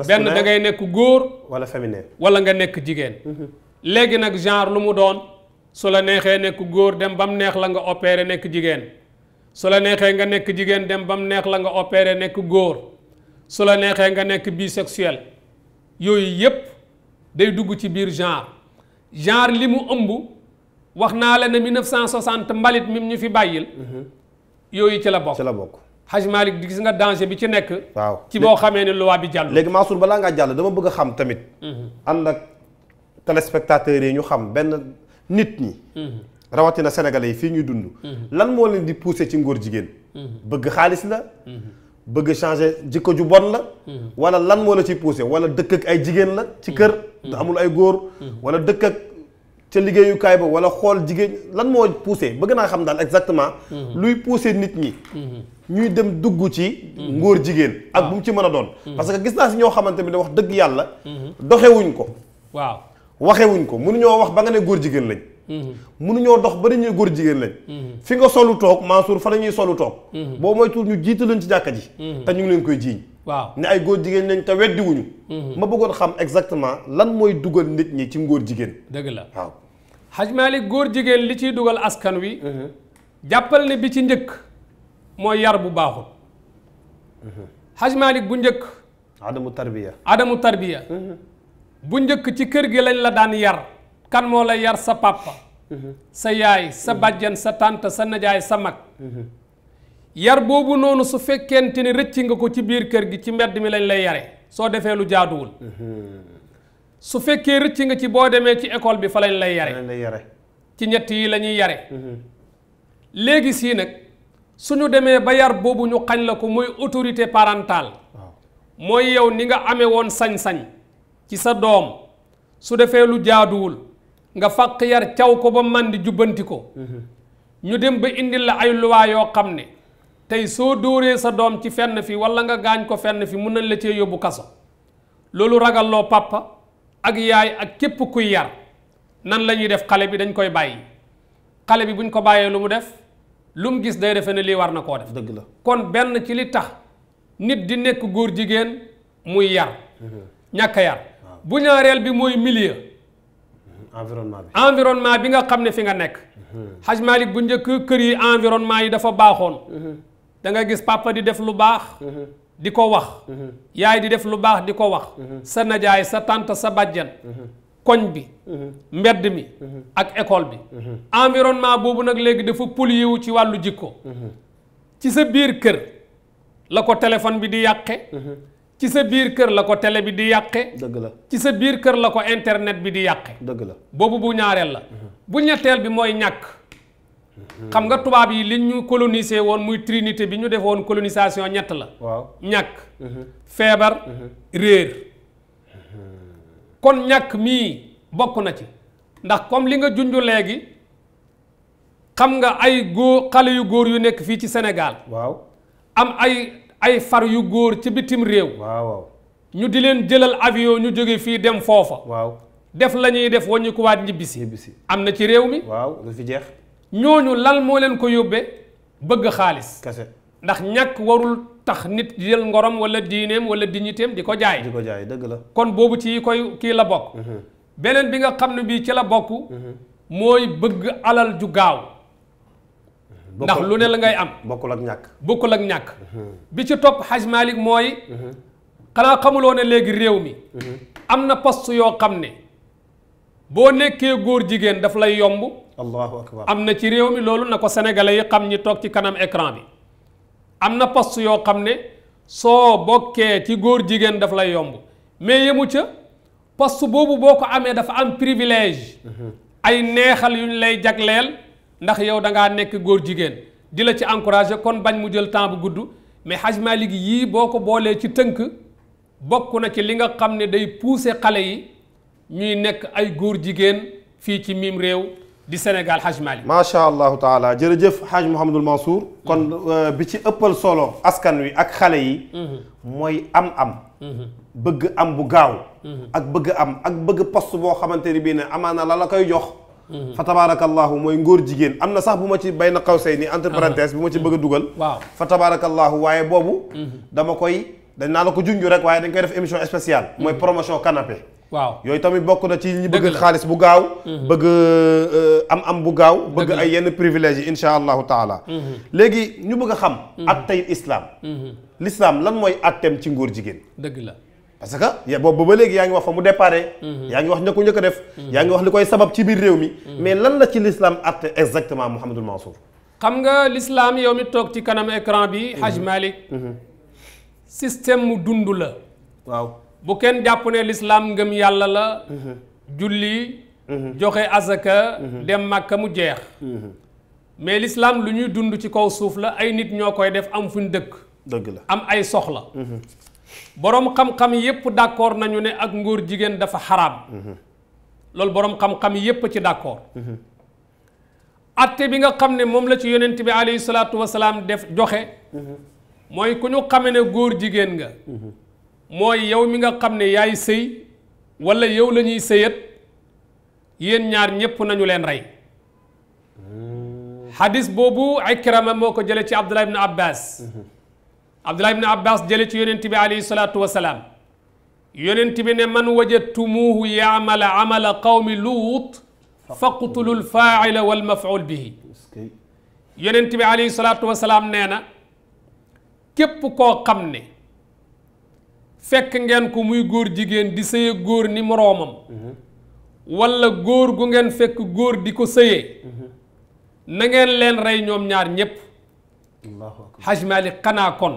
benn da ngay nekk góor wala féminin wala nga nekk jigéen léegi nag genre lu mu doon su la neexee nekk góor dem ba mu neex la nga opéré nekk jigéen su la neexee nga nekk jigéen dem ba mu neex la nga opéré nekk góor su la neexee nga nekk bisexuel yooyu yépp day dugg ci biir genre li mu ëmb wax naa la ne 1960 mbalit mi ñu fi bàyyil yooyu ci la bokk Haj Malick di gis nga danger bi ci nekk waaw ci boo xamee ne loi bi jàll léegi Mansour balaa ngaa jàll dama bëgg a xam tamit ànd ak téléspectateurs yi ñu xam benn nit ñi rawatina sénégalais yi fii ñuy dund lan moo leen di pousser ci ngóor jigéen bëgg xaalis la bëgg changer jikko ju bon la wala lan moo la ciy pousser wala dëkk ak ay jigéen la ci kër da amul ay góor wala dëkk ak ca liggéeyukaay ba wala xool jigéen lan moo pousser bëgg naa xam daal exactement luy pousser nit ñi ñuy dem dugg ci ngóor jigéen ak bu mu ci mën a doon parce que gis naa si ñoo xamante ne wax dëgg yàlla doxewuñ ko waaw waxewuñ ko mënuñoo wax ba nga ne góor jigéen lañ mënuñoo dox ba dañuy góor jigéen lañ fi nga solu toog Mansour fa la ñuy solu toog boo moytuwul ñu jiitu leen ci jàkka ji te ñu ngi leen koy jiiñ waaw ne ay góor jigéen lañ te weddiwuñu ma bëggoon xam exactement lan mooy dugal nit ñi ci ngóor jigéen. dëgg la waaw Haj Malick góor jigéen li ciy dugal askan wi jàppal ne bi ci njëkk mooy yar bu baaxul. Haj Malick bu njëkk adamu tarbiya bu njëkk ci kër gi lañ la daan yar kan moo la yar sa papa sa yaay sa bàjjan sa tante sa najaay sa mag yar boobu noonu su fekkente ni rëcc nga ko ci biir kër gi ci mbedd mi lañ lay yare soo defee lu jaaduwul su fekkee rëcc nga ci boo demee ci école bi fa lañ lay yare ci ñett yi la ñuy yare léegi sii nag suñu demee ba yar boobu ñu xañ la ko mooy autorité parentale mooy yow ni nga amee woon sañ-sañ ci sa doom su defee lu jaaduwul nga fàq yar caw ko ba màndi jubbanti ko ñu dem ba indil la ay luwaa yoo xam ne tey soo dóoree sa doom ci fenn fi walla nga gaañ ko fenn fi mun nañ la cee yóbbu kaso loolu ragalloo papa ak yaay ak képp kuy yar nan la ñuy def xale bi dañ koy bàyyi xale bi buñ ko bàyyee lu mu def lu mu gis day defe ne lii war na koo def. dëgg la kon benn ci li tax nit di nekk góor jigéen muy yar ñàkk yar bu ñaareel bi mooy milieu environnement bi nga xam ne fi nga nekk Haj Malick bu njëkk kër yi environnement yi dafa baaxoon da nga gis papa di def lu baax di ko wax yaay di def lu baax di ko wax sa najaay sa tante sa bàjjan koñ bi mbedd mi ak école bi environnement boobu nag léegi dafa pollué wu ci wàllu jikko ci sa biir kër la ko téléphone bi di yàqe ci sa biir kër la ko télé bi di yàqe dëgg la ci sa biir kër la ko internet bi di yàqe dëgg la boobu bu ñaareel la bu ñetteel bi mooy ñàkk xam nga tubaab yi li ñu colonisé woon muy trinité bi ñu defoon colonisation ñett la waaw ñàkk feebar réer kon ñàkk mii bokk na ci ndax comme li nga junj léegi xam nga ay góor xale yu góor yu nekk fii ci Sénégal waaw am ay far yu góor ci bitim réew waaw ñu di leen jëlal avion ñu jóge fii dem foofa waaw def la ñuy def wañu ko waat ñibbisi am na ci réew mi waaw lu fi jeex ñooñu lan moo leen ko yóbbee bëgg xaalis kese ndax ñàkk warul tax nit jël ngorom wala diineem wala dignitéem di ko jaay dëgg la kon boobu ci koy kii la bokk beneen bi nga xam ne bii ci la bokk mooy bëgg alal ju gaaw ndax lu ne la ngay am bokkul ak ñàkk bi ci topp Haj Malick mooy xanaa xamuloo ne léegi réew mi am na poste yoo xam ne boo nekkee góor jigéen daf lay yomb allahu akbar am na ci réew mi loolu na ko sénégalais yi xam ñi toog ci kanam écran bi am na poste yoo xam ne soo bokkee ci góor jigéen daf lay yomb mais yemu ca poste boobu boo ko amee dafa am privilège ay neexal yu ñu lay jagleel ndax yow da ngaa nekk góor jigéen di la ci encouragé kon bañ mu jël temps bu gudd mais Haj Malick yii boo ko boolee ci tënk bokk na ci li nga xam ne day pousser xale yi ñuy nekk ay góor jigéen fii ci miim réew di Sénégal Haj Malick macha allahu taala jërëjëf Haj Mouhamadul Mansour kon bi ci ëppal solo askan wi ak xale yi mooy am bëgg am bu gaaw ak bëgg poste boo xamante ni bii ne amaana la koy jox fa tabarakallahu mooy ngóor jigéen am na sax bu ma ci bay na xaw say ni entre parenthèse bu ma ci bëgg a dugal waaw fa tabarakallahu waaye boobu dañ naa la ko junj rek waaye dañ koy def émission spéciale mooy promotion canapé waaw yooyu tamit bokk na ci ñi bëgg xaalis bu gaaw bëgg am bu gaaw bëgg ay yenn privilèges yi insha allahu taala léegi ñu bëgg a xam attey l'islam lan mooy atteem ci ngóor jigéen dëgg la parce que boobu ba léegi yaa ngi wax fa mu déparé yaa ngi wax ña ko njëkk a def yaa ngi wax li koy sabab ci biir réew mi mais lan la ci l'islam atte exactement Mouhamadul Mansour xam nga l'islam yow mi toog ci kanam écran bi Haj Malick système mu dund la waaw bu kenn jàpp ne l'islam ngëm yàlla la julli joxe azaka dem Makka mu jeex mais l'islam lu ñuy dund ci kaw suuf la ay nit ñoo koy def am fuñ dëkk dëgg la am ay soxla boroom xam-xam yépp d'accord nañu ne ak ngóor jigéen dafa xaraam loolu boroom xam-xam yépp ci d'accord atte bi nga xam ne moom la ci yonent bi alayhi salaatu wasalaam def joxe mooy ku ñu xame ne góor jigéen nga mooy yow mi nga xam ne yaay sëy walla yow la ñuy sëyat yéen ñaar ñépp nañu leen rey hadis boobu Ikrama moo ko jële ci Abdullah ibn Abbas Abdullah ibn Abbas jële ci yonent bi alayhi salaatu wasalaam yonent bi ne man wajadtumuuhu yaamala amala qawmi luut faqtulu lfaaila walmafuul bihi yonent bi alayhi salaatu wasalaam nee na képp koo xam ne fekk ngeen ko muy góor jigéen di sëye góor ni moroomam walla góor gu ngeen fekk góor di ko sëyee na ngeen leen rey ñoom ñaar ñépp Haj Malik xanaa kon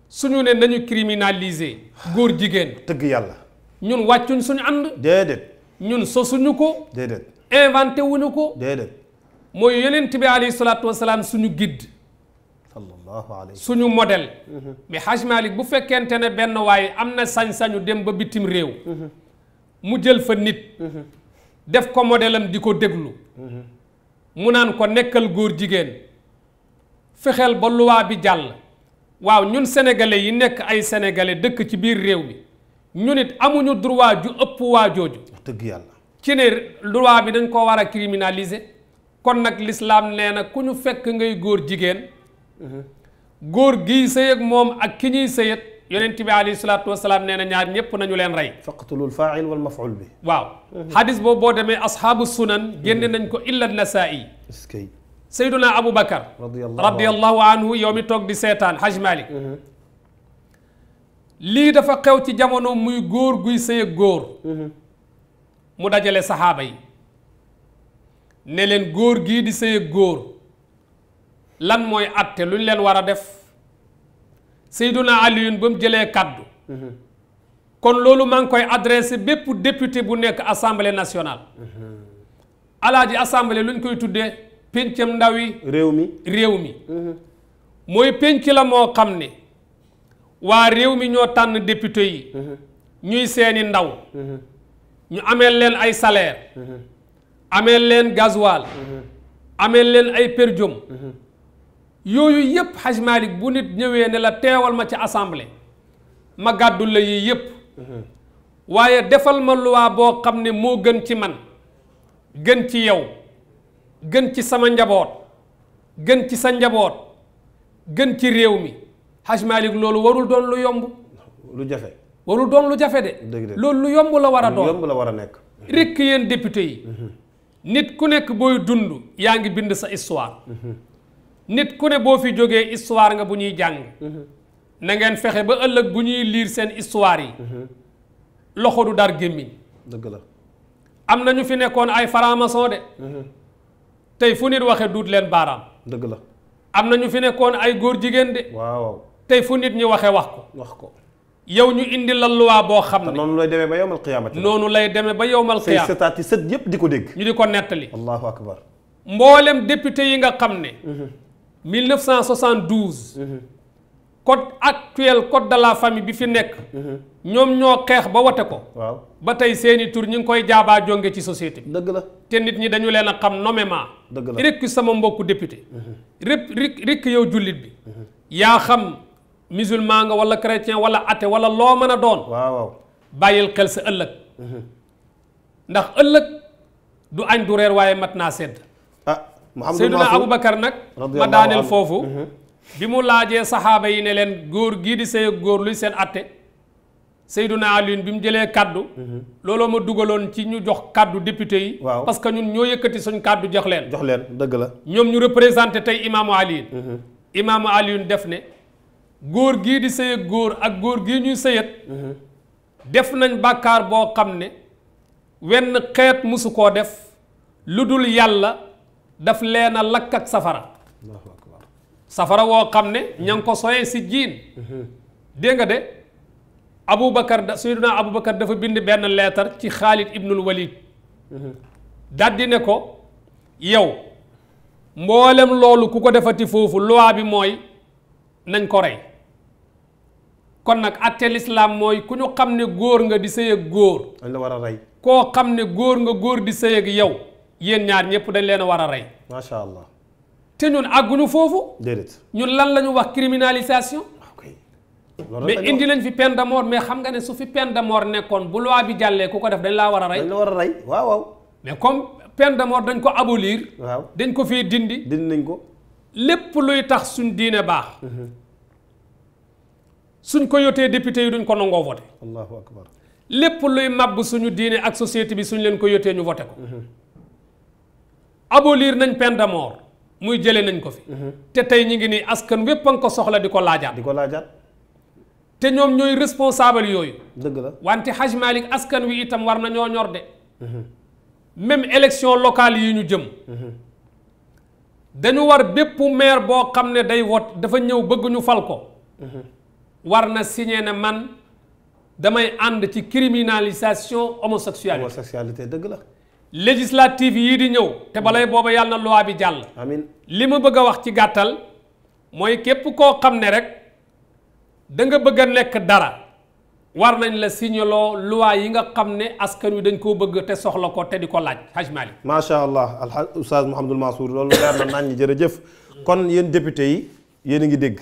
suñu ne nañu criminaliser góor jigéen tëgg yàlla ñun wàccuñ suñu ànd déedéet ñun sosuñu ko déedéet inventé wuñu ko déedéet mooy yonent bi alayhi salaatu wasalaam suñu guide sallallahu alayhi suñu modèle mais Haj Malik bu fekkente ne benn waaye am na sañ-sañu dem ba bitim réew mu jël fa nit def ko modèle am di ko déglu mu naan ko nekkal góor jigéen fexeel ba luwaa bi jàll waaw ñun sénégalais yi nekk ay sénégalais dëkk ci biir réew mi ñun it amuñu droit ju ëpp waa jooju dëgg yàlla ci ne loi bi dañ ko war a criminaliser kon nag l'islam nee na ku ñu fekk ngay góor jigéen góor gii sëyeg moom ak ki ñuy sëyet yonent bi alayhi salaatu wasalaam nee na ñaar ñépp nañu leen rey faqtulul faail wal maf'ul bi waaw hadis boobu boo demee ashaabu sunan génne nañ ko illa nasaa'i sayduna abou bakar radiallahu anhu yow mi toog di seetaan Haj Malik lii dafa xew ci jamono muy góor guy sëyeg góor mu dajale saxaaba yi ne leen góor gii di sëyeg góor lan mooy atte lu ñu leen war a def Seyduna Aliyun ba mu jëlee kaddu kon loolu maa ngi koy adressé bépp député bu nekk assemblée nationale alaaji assemblée lu ñu koy tuddee péncam ndaw yi réew mi mooy pénc la moo xam ne waa réew mi ñoo tànn député yi ñuy seeni ndaw ñu ameel leen ay salaire ameel leen gasoil ameel leen ay per diem yooyu yëpp Haj Malik bu nit ñëwee ne la teewal ma ci assemblée ma gàddul la yii yëpp waaye defal ma loi boo xam ne moo gën ci man gën ci yow gën ci sama njaboot gën ci sa njaboot gën ci réew mi Haj Malik loolu warul doon lu yomb lu jafe warul doon lu jafe de loolu lu yomb la war a doon lu yomb la war a nekk rekk yéen député yi nit ku nekk booy dund yaa ngi bind sa histoire nit ku ne boo fi jógee histoire nga bu ñuy jàng na ngeen fexe ba ëllëg bu ñuy liir seen histoire yi loxo du dar gémmiñ dëgg la am na ñu fi nekkoon ay franc-maçon de tey fu nit waxe duut leen baaraam dëgg la am na ñu fi nekkoon ay góor jigéen de waaw tey fu nit ñi waxe wax ko yow ñu indi la loi boo xam ne noonu lay demee ba yowmal qiyaamati noonu lay demee ba yowmal qiyaam say sëtaati sët yëpp di ko dégg ñu di ko nettali allahu akbar mboolem député yi nga xam ne 1972 code actuel code de la famille bi fi nekk ñoom ñoo xeex ba wote ko waaw ba tey seeni tur ñu ngi koy jaabaa jonge ci société bi dëgg la te nit ñi dañu leen a xam nommément dëgg la rekk sama mbokku député rekk yow jullit bi yaa xam musulman nga wala chrétien wala athée wala loo mën a doon waaw bàyyil xel sa ëllëg ndax ëllëg du añ du reer waaye mat naa sedd Seydina Aboubacar nag ma daaneel foofu bi mu laajee saxaaba yi ne leen góor gii di sëy ak góor luy seen atte Seydina Aliyun bi mu jëlee kaddu looloo ma dugaloon ci ñu jox kaddu député yi parce que ñun ñoo yëkkati suñ kaddu jox leen dëgg la ñoom ñu représenté tey imaamu Aliyun imaamu Aliyun def ne góor gii di sëy ak góor ak góor gii ñuy sëyat def nañ bàkkaar boo xam ne wenn xeet musu koo def lu dul yàlla daf leen a lakk ak safara woo xam ne ña ngi ko soyee si jiin dégg nga de Seydina Aboubacar dafa bind benn leetar ci Xaalid ibnul Walid daldi ne ko yow mboolem loolu ku ko defati foofu loi bi mooy nañ ko rey kon nag atte lislaam mooy ku ñu xam ne góor nga di sëy ak góor dañ la war a rey koo xam ne góor di sëy ak yow yéen ñaar ñëpp dañ leen a war a rey macha allah te ñun àgguñu foofu déedéet ñun lan la ñu wax criminalisation mais indi nañ fi peine de mort mais xam nga ne su fi peine de mort nekkoon bu loi bi jàllee ku ko def dañ laa war a rey dañ la war a rey waaw mais comme peine de mort dañ ko abolir dañ ko fii dindi nañ ko lépp luy tax suñ diine baax suñ ko yotee député yi duñ ko nangoo voté allahu akbar lépp luy màbb suñu diine ak société bi suñ leen ko yotee ñu voté ko abolir nañ peine de mort muy jëlee nañ ko fi te tey ñi ngi nii askan wépp a nga ko soxla di ko laajaat te ñoom ñooy responsable yooyu dëgg la wante Haj Malick askan wi itam war na ñoo ñor de même élection locale yi ñu jëm dañu war bépp maire boo xam ne day vote dafa ñëw bëgg ñu fal ko war na signé ne man damay ànd ci criminalisation homosexualité dëgg la législative yii di ñëw te balay booba yàlla na loi bi jàll amiin li ma bëgg a wax ci gàttal mooy képp koo xam ne rek da nga bëgg a nekk dara war nañ la signaloo loi yi nga xam ne askan wi dañ koo bëgg te soxla ko te di ko laaj Haj Malick macha allah Oustaz Mouhamadul Mansour loolu leer na nañ ñi jërëjëf kon yéen député yi yéen a ngi dégg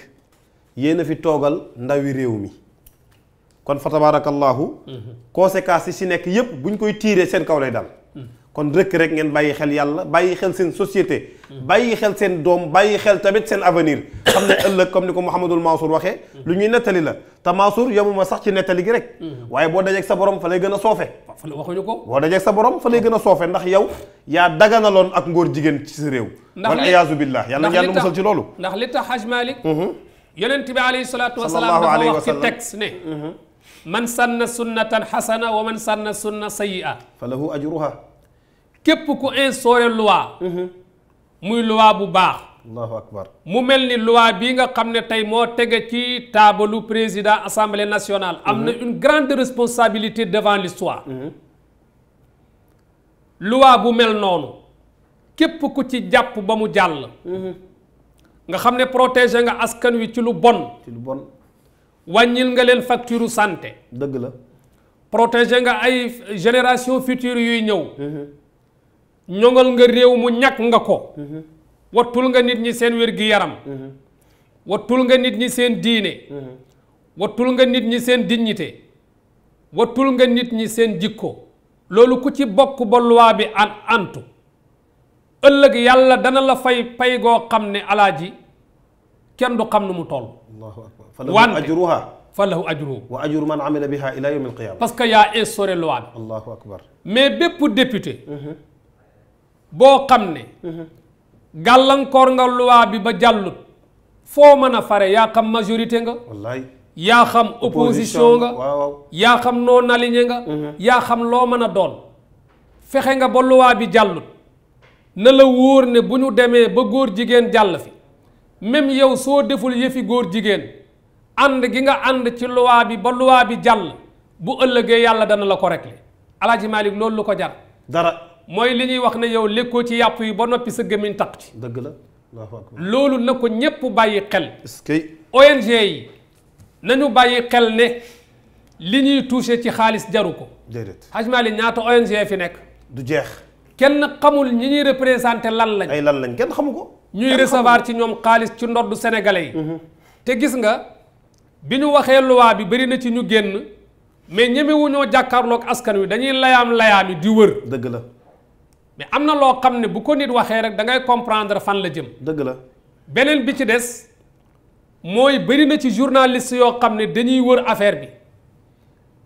yéen a fi toogal ndawi réew mi kon fa tabarakallahu conséquences yi si nekk yépp buñ koy tiiree seen kaw lay dal kon rek ngeen bàyyi xel yàlla bàyyi xel seen société bàyyi xel seen doom bàyyi xel tamit seen avenir xam ne ëllëg comme ni ko Mouhamadul Mansour waxee lu ñuy nettali la te Mansour yemuma sax ci nettali gi rek waaye boo dajeeg sa borom fa lay gën a soofe waxuñu ko boo dajeeg sa borom fa lay gën a soofe ndax yow yaa daganaloon ak ngóor jigéen ci sa réew wal iyaazu billah yàlla yàlla musal ci loolu ndax li tax Haj Malick yonent bi alayhi salaatu wasalaam dafa wax ci texte ne man sanna sunnatan xasana wa man sanna sunna sayyi'a fa lahu ajruha képp ku instauré loi muy loi bu baax allahu akbar mu mel ni loi bii nga xam ne tey moo tege ci taabalu président assemblée nationale am na une grande responsabilité devant l'histoire loi bu mel noonu képp ku ci jàpp ba mu jàll nga xam ne protéger nga askan wi ci lu bon wàññil nga leen facture santé dëgg la protéger nga ay génération future yuy ñëw ñoŋal nga réew mu ñàkk nga ko wattul nga nit ñi seen wér-gi-yaram wattul nga nit ñi seen diine wattul nga nit ñi seen dignité wattul nga nit ñi seen jikko loolu ku ci bokk ba loi bi antu ëllëg yàlla dana la fay pay goo xam ne alaaji kenn du xam nu mu toll wante ajruha fa lahu ajruhu wa ajru man amila biha ila yawm alqiyama parce que yaa instauré loi bi allahu akbar mais bépp député boo xam ne gàllankoor nga loi bi ba jàllut foo mën a fare yaa xam majorité nga wallaay yaa xam opposition nga waaw yaa xam non aligné nga yaa xam loo mën a doon fexe nga ba loi bi jàllut na la wóor ne bu ñu demee ba góor jigéen jàll fi même yow soo deful yëfi góor jigéen ànd gi nga ànd ci loi bi ba loi bi jàll bu ëllëgee yàlla dana la ko régler Alaaji Malick loolu lu ko jar dara mooy li ñuy wax ne yow lekkoo ci yàpp yi ba noppi sa gémmiñ taq ci dëgg la allahu akbar loolu na ko ñépp bàyyi xel est-ce que ONG yi nañu bàyyi xel ne li ñuy touché ci xaalis jaru ko déedéet Haj Malick ñaata ONG fi nekk du jeex kenn xamul ñi ñuy représenté lan lañ ay lan lañ kenn xamu ko ñuy recevoir ci ñoom xaalis ci ndoddu sénégalais yi te gis nga bi ñu waxee loi bi bari na ci ñu génn mais ñemewuñoo jàkkaarloog askan wi dañuy layaam di wër dëgg la mais am na loo xam ne bu ko nit waxee rek da ngay comprendre fan la jëm dëgg la beneen bi ci des mooy bari na ci journaliste yoo xam ne dañuy wër affaire bi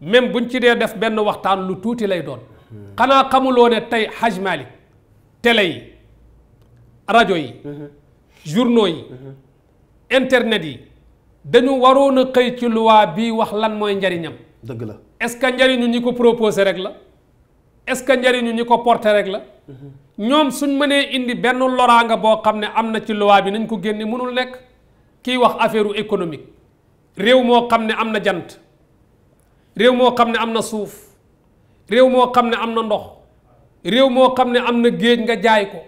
même buñ ci dee def benn waxtaan lu tuuti lay doon xanaa xamuloo ne tey Haj Malick télé yi rajo yi journaux yi internet yi dañu waroon a xëy ci loi bi wax lan mooy njariñam dëgg la est-ce que njariñu ñi ko proposé rek la est-ce que njariñu ñi ko porté rek la ñoom suñ mënee indi benn loraanga boo xam ne am na ci loi bi nañ ko génne mënul nekk kiy wax affaire économique réew moo xam ne am na jant réew moo xam ne am na suuf réew moo xam ne am na ndox réew moo xam ne am na géej nga jaay ko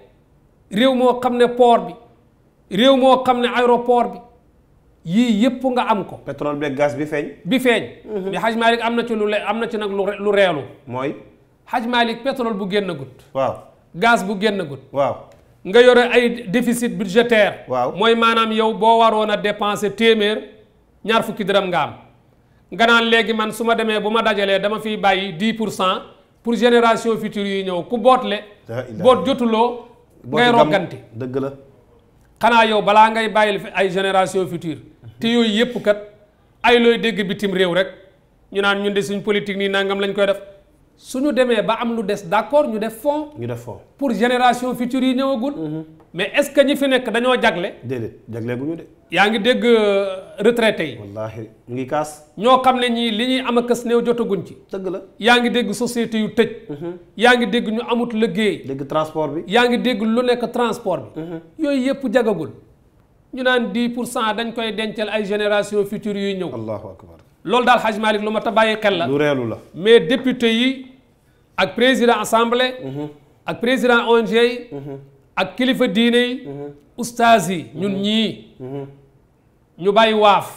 réew moo xam ne port bi réew moo xam ne aéroport bi yii yépp nga am ko pétrole beeg gaz bi feeñ mais Haj Malick am na ci am na ci nag lu reelu mooy Haj Malick pétrole bu génn gut waaw gaz bu génn gut waaw nga yore ay déficit budgétaire waaw mooy maanaam yow boo waroon a dépenser téeméer ñaar fukki dërëm nga am nga naan léegi man su ma demee bu ma dajalee dama fiy bàyyi 10% pour génération future yi ñëw ku bootle boot jotuloo ngay rogganti dëgg la xanaa yow balaa ngay bàyyil fi ay génération future te yooyu yépp kat ay looy dégg bitim réew rek ñu naan ñun de suñ politique nii nangam lañ koy def suñu demee ba am lu des d'accord ñu def fonds. ñu def fonds pour génération future yi ñëwagul. mais est-ce que ñi fi nekk dañoo jagle. déedéet jagleeguñu de. yaa ngi dégg retraité yi. wallaahi ñu ngi kaas. ñoo xam ne ñii li ñuy am a kës néew jotaguñ ci. dëgg la. yaa ngi dégg société yu tëj. yaa ngi dégg ñu amut liggéey. dégg transport bi. yaa ngi dégg lu nekk transport bi. yooyu yëpp jagagul. ñu naan 10% dañ koy dencal ay génération future yuy ñëw. allahu akbar. loolu daal Hadj Malick lu ma ta bàyyi xel la. lu reelu la. mais député yi ak président assemblée. ak président ONG yi. ak kilifa diine yi. ustaas yi ñun ñii. ñu bàyyi waaf.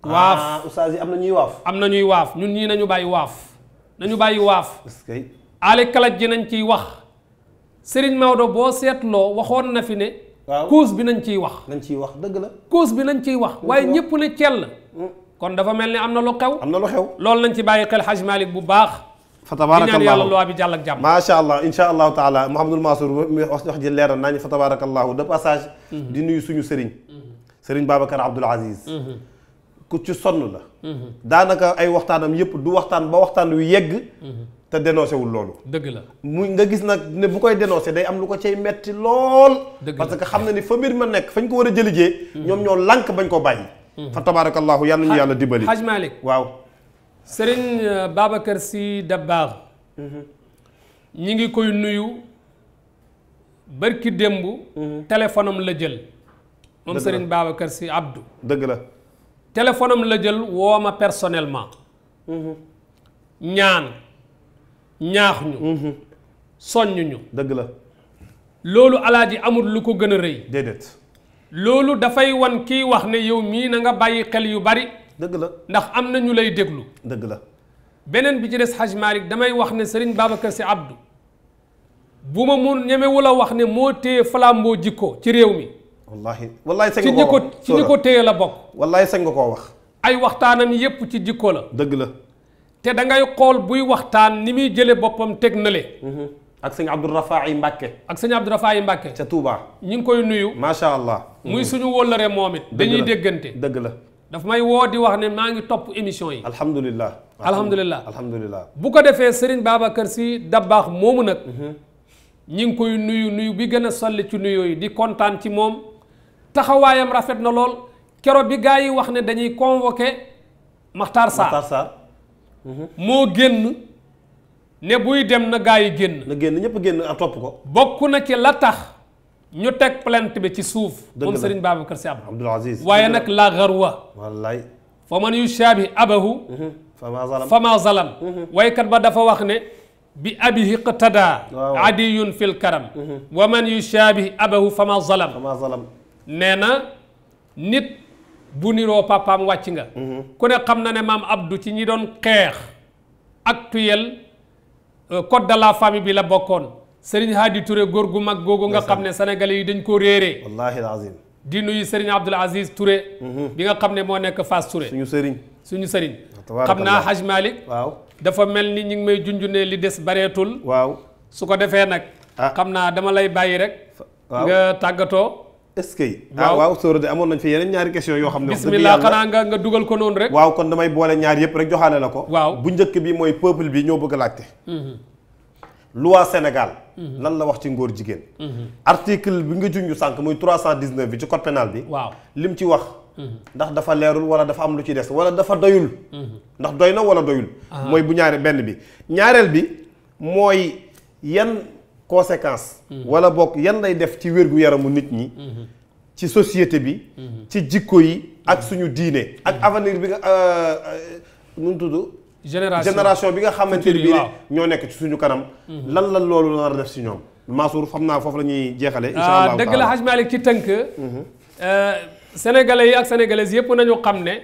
waaf ustaas yi am na ñuy waaf. am na ñuy waaf ñun ñii nañu bàyyi waaf. nañu bàyyi waaf. est-ce que. aale kalaj ji nañ ciy wax. Serigne Maodo boo seetloo waxoon na fi ne. waaw cause bi nañ ciy wax. nañ ciy wax dëgg la. cause bi nañ ciy wax waaye ñëpp ne cell. kon dafa mel ni am na lu xew. am na lu xew. loolu nañ ci bàyyi xel Hadj Malick bu baax. fa tabarakallahu di ñaan yàlla loo bi jàll ak jàmm. macha allah insha allahu taala Mouhamadul Mansour mi wax ji leeral nañu fa tabarakallahu de passage. di nuyu suñu sëriñ. sëriñ Babacar Abdoul Aziz. ku ci sonn la. daanaka ay waxtaanam yëpp du waxtaan ba waxtaan wi yegg. te dénoncé wul loolu. dëgg la mu nga gis nag ne bu koy dénoncé day am lu ko cay metti lool. parce que xam na ni fa mbir ma nekk fañ ko war a jëlijee. ñoom ñoo lànk bañ ko bàyyi. fa tabarakallahu yal nañu yàlla dimbali. Hadj Malick waaw. Serigne Babacar Sy Dabakh. ñi ngi koy nuyu barki démb. téléphone am la jël. moom Serigne Babacar Sy Abdou. dëgg la. téléphone am la jël woo ma personnellement. ñaan ñaax ñu. soññ ñu. dëgg la. loolu alaaji amul lu ko gën a rëy. déedéet. loolu dafay wan kii wax ne yow mii na nga bàyyi xel yu bari. dëgg la. ndax am na ñu lay déglu. dëgg la. beneen bi ci des Hadj Malick damay wax ne Serigne Babacar Sy Abdou bu ma mun ñemewul a wax ne moo téye flambeau jikko ci réew mi. wallaahi wallaahi sañ nga koo wax ci ñi ko téye la bokk. wallaahi sañ nga koo wax. ay waxtaanam yépp ci jikko la. dëgg la. te da ngay xool buy waxtaan ni muy jële boppam teg na le. ak sëñ Abdou Rafaay Mbàkke. ak sëñ Abdou Rafaay Mbàkke. ca Touba. ñi ngi koy nuyu. macha allah. muy suñu wóllare moom it. dañuy déggante. dëgg la. daf may woo di wax ne maa ngi topp émission yi. alhamdulilah. alhamdulilah. bu ko defee Serigne Babacar Sy Dabakh moomu nag. ñi ngi koy nuyu bi gën a solli ci nuyoo yi di kontaan ci moom. taxawaayam rafet na lool keroog bi gaa yi wax ne dañuy convoqué Makhtar Sarr. moo génn ne buy dem na gaa yi génn. na génn ñëpp génn a topp ko. bokk na ci la tax ñu teg plainte bi ci suuf. moom Serigne Babacar Sy Abdoul Aziz. waaye nag la garwa. wallaay. fa man yushaabi abahu. fama zalam. waykat ba dafa wax ne. bi abihi qtada. adiyun fil karam. wa man yushaabi abahu fama zalam. nee na nit bu niroo papaam wàcc nga. ku ne xam na ne maam Abdou ci ñi doon xeex actuel code de la famille bi la bokkoon Serigne Hadi Touré góor gu mag googu nga xam ne sénégalais yi dañ ko réeree. wallaahi alazim. di nuyu Serigne Abdoul Aziz Touré. bi nga xam ne moo nekk Fass Touré. suñu sëriñ. xam naa Hadj Malick. waaw dafa mel ni ñu ngi may junj ne li des bareetul. waaw su ko defee nag. xam naa dama lay bàyyi rek. nga tàggatoo. est-ce que. waaw sóora de amoon nañ fi yeneen ñaari question yoo xam ne. bismillah xanaa nga dugal ko noonu rek. waaw kon damay boole ñaar yëpp rek joxaale la ko. waaw bu njëkk bi mooy peuple bi ñoo bëgg a laajte. loi Sénégal. lan la wax ci ngóor jigéen. article bi nga junj sànq muy 319 bi ci code pénal bi. waaw lim ci wax. ndax dafa leerul wala dafa am lu ci des wala dafa doyul. ndax doy na wala doyul. mooy bu ñaare benn bi. ñaareel bi mooy yan conséquences. wala bokk yan lay def ci wér-gu-yaramu nit ñi. ci société bi. ci jikko yi ak suñu diine. ak avenir bi nga nu mu tudd. génération bi nga xamante ni bii ñoo nekk ci suñu kanam. lan la loolu la def si ñoom. Mansour xam naa foofu la ñuy jeexale. incha allah dëgg la Hadj Malick ci tënk. sénégalais yi ak sénégalaises yëpp nañu xam ne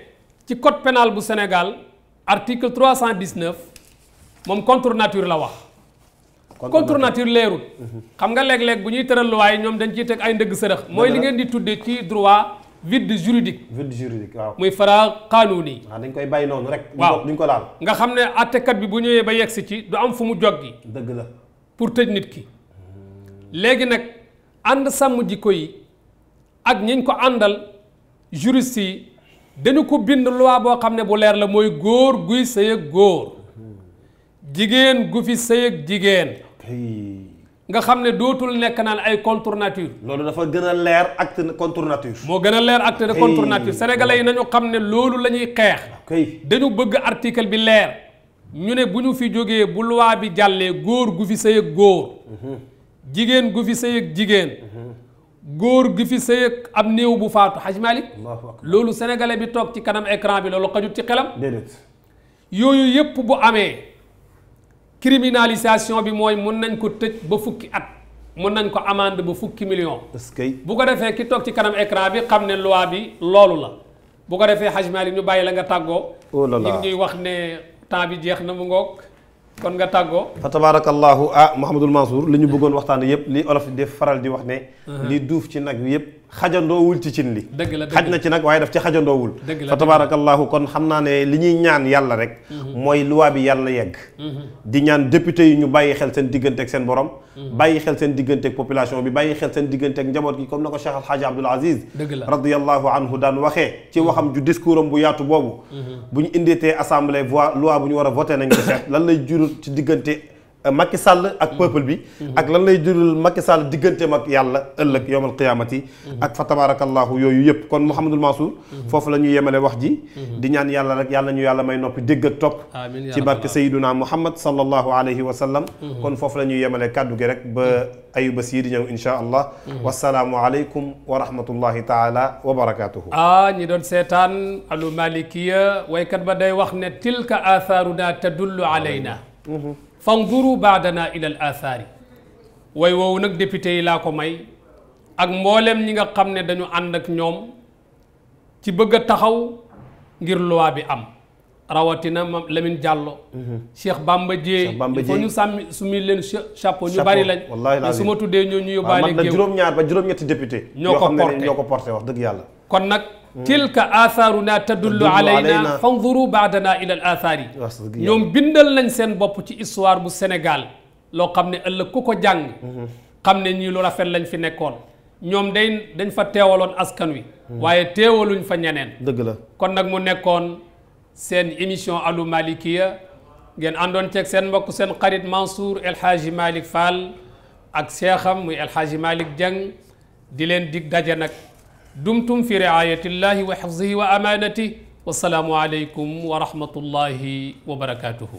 ci code pénal bu Sénégal article 319 moom contre nature la wax. contre nature leerul. xam nga léeg-léeg bu ñuy tëral luwaay ñoom dañ ciy teg ay ndëgg sërëx. mooy li ngeen di tuddee ci droit vide juridique. waaw. muy fara qaanuuni. waaw dañ koy bàyyi noonu rek. waaw duñ ko laal. nga xam ne àttekat bi bu ñëwee ba yegsi ci du am fu mu joggi. dëgg la pour tëj nit ki. léegi nag ànd sàmm jikko yi ak ñiñ ko àndal juriste yi dañu ko bind loi boo xam ne bu leer la mooy góor guy sëy ak góor jigéen gu fi sëy ak jigéen nga xam ne dootul nekk naan ay contre nature. loolu dafa gën a leer acte de contre nature. moo gën a leer acte de contre nature sénégalais yi nañu xam ne loolu la ñuy xeex. dañu bëgg article bi leer ñu ne bu ñu fi jógee bu loi bi jàllee góor gu fi sëy ak góor jigéen gu fi sëy ak jigéen góor gu fi sëy ak ab néew bu faatu Haj Malick loolu sénégalais bi toog ci kanam écran bi loolu xajut ci xelam. yooyu yépp bu amee criminalisation bi mooy mun nañ ko tëj ba fukki at mun nañ ko amende ba fukki million bu ko defee ki toog ci kanam écran bi xam ne loi bi loolu la bu ko defee Haj Malick ñu bàyyi la nga tàggoo. ñu ngi ñuy wax ne temps bi jeex na mu ngoog kon nga tàggoo. fa tabarakallahu Mouhamadul Mansour li ñu bëggoon waxtaan yëpp li olof di faral di wax ne li duuf ci nag wi yëpp xajandoowul ci cin li dëgg la xaj na ci nag waaye daf ci xajandoowul fa tabarakallahu kon xam naa ne li ñuy ñaan yàlla rek mooy loi bi yàlla yegg di ñaan député yi ñu bàyyi xel seen diggante ak seen borom bàyyi xel seen diggante ak population bi bàyyi xel seen diggante ak njaboot gi comme na ko Cheikh Alhaaji Abdoul Aziz radiyallahu anhu daan waxee ci waxam ju discours am bu yaatu boobu bu ñu indeetee assemblée loi bu ñu war a voté nañ ko seet lan lay jurul ci diggante Macky Sall ak peuple bi ak lan lay jural Macky Sall digganteem ak yàlla ëllëg yawmal qiyaamati ak fa tabarakallahu yooyu yëpp kon Mouhamadul Mansour foofu la ñuy yemale wax ji di ñaan yàlla rek yàlla ñu yàlla may noppi dégg ak topp ci barke Sayyiduna Muhammad sallallahu alayhi wa sallam kon foofu la ñuy yemale kàddu gi rek ba ayuba sii di ñëw insha allah wasalaamu aleykum wa rahmatullahi taala wa barakatuhu ñi doon seetaan Al Malikiya waykat ba day wax ne tilka athaaruna tadullu alayna fanduru baadana ila al athaari way woowu nag député yi laa ko may ak mboolem ñi nga xam ne dañu ànd ak ñoom ci bëgg a taxaw ngir loi bi am rawatina mam Lamine Diallo Cheikh Bamba Dieye il faut ñu sumi leen chapeau ñu bari lañ mais su ma tuddee ñoo ñu yóbbaale géew juróom-ñaar ba juróom-ñetti député ñoo ko porté wax dëgg yàlla kon nag tilka athaaruna tadullu alayna fanzuru baadana ila al athaari ñoom bindal nañ seen bopp ci histoire bu Sénégal loo xam ne ëllëg ku ko jàng xam ne ñii lu rafet lañ fi nekkoon ñoom dañ fa teewaloon askan wi waaye teewaluñ fa ñeneen dëgg la kon nag mu nekkoon seen émission Al Malikiya ngeen àndoon ceeg seen mbokk seen xarit Mansour El Hadji Malick Fall ak seexam muy El Hadji Malick Dieng di leen dig daje nag dumtum fi riayatillahi wa xifzihi wa amanatihi wassalaamu aleykum wa rahmatullahi wa barakatuhu